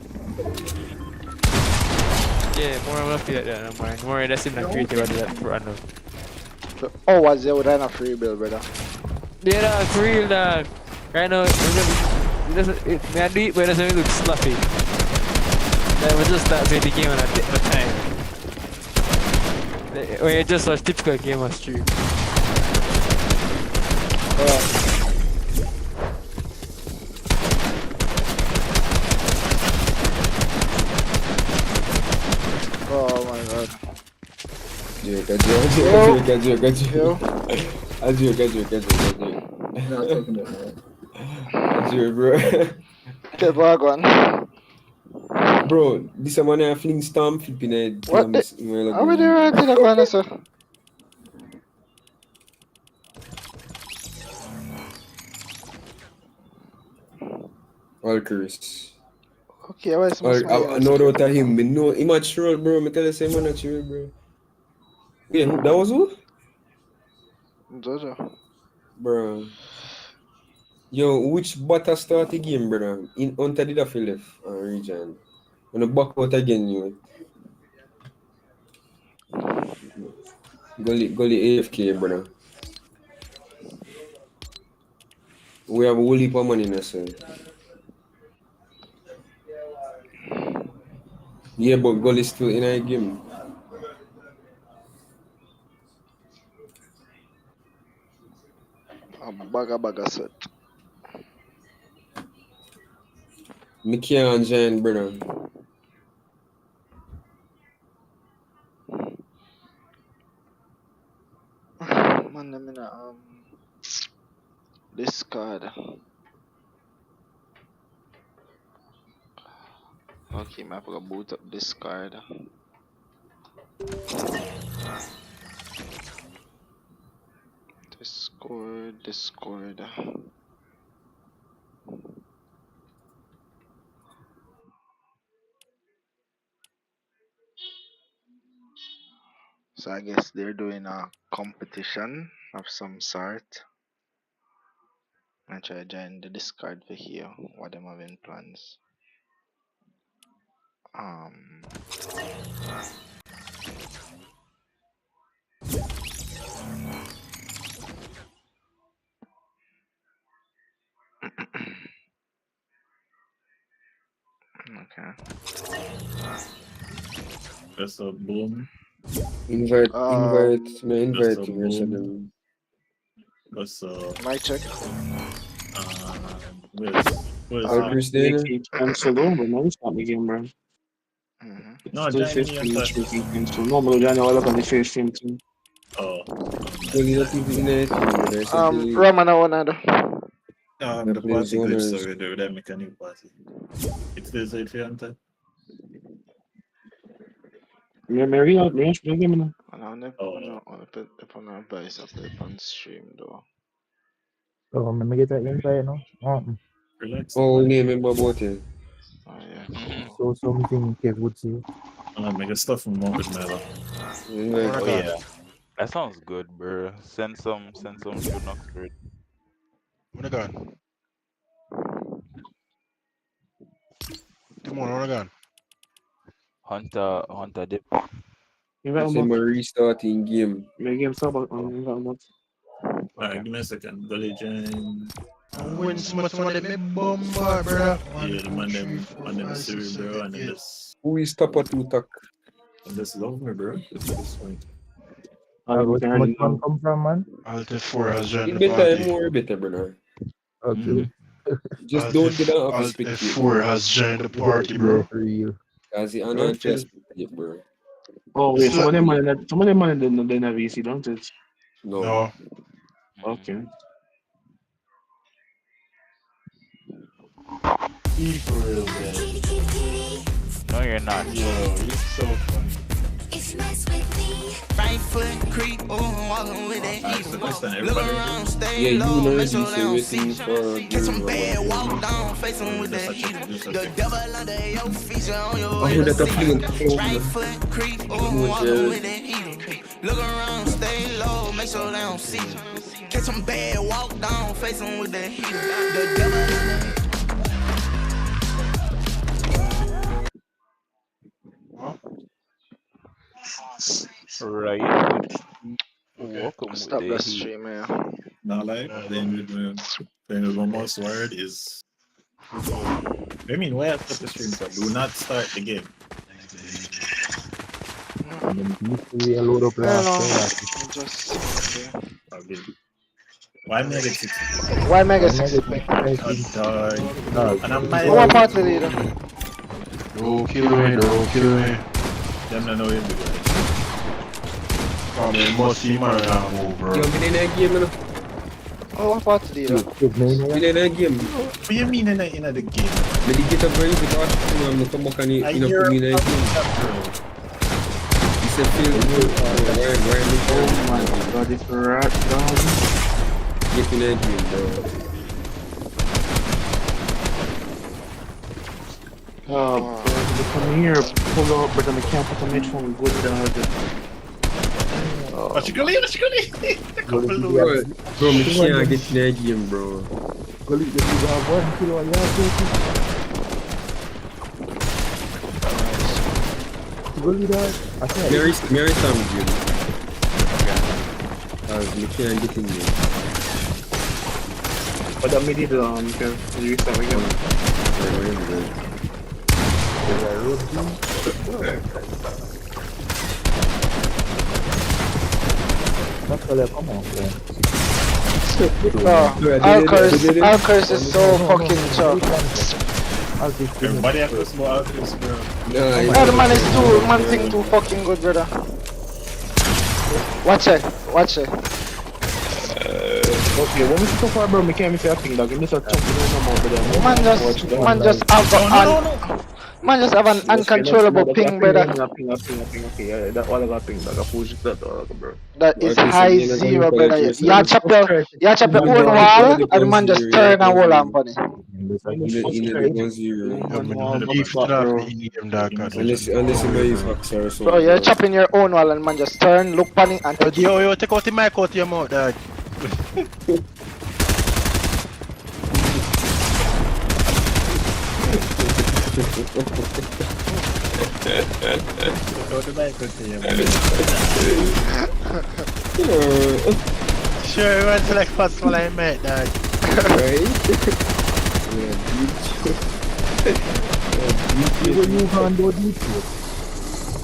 Yeah, more I'm feel that man. More that's in the creative of that for random. Oh, was there with a free build, brother? Yeah, that's real dog. Right now, it doesn't. May I do it, but it doesn't look sloppy. That was just that way the game at the time. When it just was typical game of stream. Oh my god. Get back on. Bro, this man a fling storm flipping head. What the? How are they ranting the corner, sir? All curse. Okay, why is I know out of him. Me know him a troll, bro. Me tell you, say man a troll, bro. Yeah, that was who? Jojo. Bro. Yo, which butter start the game, brother? In Hunter did a feel left region. When the back out again, you. Gully AFK, brother. We have a whole heap of money in us, sir. Yeah, but Gully still in a game. A bagger set. Me can't join, brother. Man, I'm in a discard. Okay, man, I forgot to boot up discard. Discord. So I guess they're doing a competition of some sort. I try to join the Discord for here. What them having plans? Okay. That's a boom. Invite That's a you. boom. That's my check. Chris there? I'm so low, but no, it's not the game, bro. No, Still 15 so normally I know I look on the 15 too. Oh. Roman, I wanna do. The party glitch, so we do that mechanic party. It's this if you enter. Mary out, man. Should I give me now? I want to put on advice up there on stream though. So, let me get that invite now. Relax. Oh, name him about it. Oh, yeah. So, something Kev would say. Make a stuff from Morbid Mellow. Oh, yeah. That sounds good, bro. Send some to Knoxford. When I gone? Come on, when I gone? Hunter dip. I say my restarting game. My game stop on Alright, give me a second. Gully Jane. When someone they bombard, brother. Yeah, the man them serious, bro, and then this. Who is top of two talk? And this love me, bro. This point. Where one come from, man? Alter 4 has joined the Better party. more better, brother. Okay. Just don't get out of Alter 4 has joined the party, bro. For real. Cause the honor just bro. Oh wait, some of them money don't have EC, don't it? No. Okay. For real, man. No, you're not. Yo, you're so funny. Right foot creep, walking with that heat. Look around, stay you low, learn make sure this they don't waiting see. for Catch some bad, walk down, face them with that heat. The devil under your feet, on your way to see. Right foot creep, walking with that heat. Look around, stay low, make sure they don't see. Catch some bad, walk down, face them with that heat. The devil under. Right. Welcome. Stop the stream, man. Now, like, then with one more word is. I mean, why I stop the stream? So do not start the game. We load up Okay. Why Mega 60? Why Mega 60? And I'm Who want party leader? Don't kill me. Them don't know you do that. Probably must see Maradona move, bro. Jumping in that game, Oh, what part do you do? In a game. What do you mean in the game? Maybe get a very good art and come back and in a game. It's a field. Oh my god, it's a rat dog. Get in a game, bro. Oh, bro, come here, pull up, but I can't put the match one good dog. What you gonna leave? Bro, me can't get in a game, bro. Mary Sam game. Me can't get in game. But I made it can you start again? Alcurse is so fucking chop. Everybody have to small Alcurse, bro. The man thing too fucking good, brother. Watch it. Okay, when we so far, bro, we can't say a thing, dog. You just have to jump Man just have an uncontrollable ping, brother. Okay, yeah, that all I got ping, dog. I push that dog, bro. That is high zero, brother. You chop your own wall, and the man just turn and hold on for it. Unless somebody is hacker or something. Bro, you're chopping your own wall, and man just turn, look on it, and Yo, take out the mic out of your mouth, dog. Sure, everyone's like fast while I met, dog.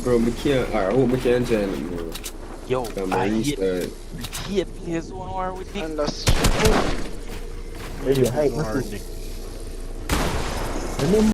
Bro, we can't. I hope we can't join him, bro. Yo, I hate players who are with me. And that's Really hype,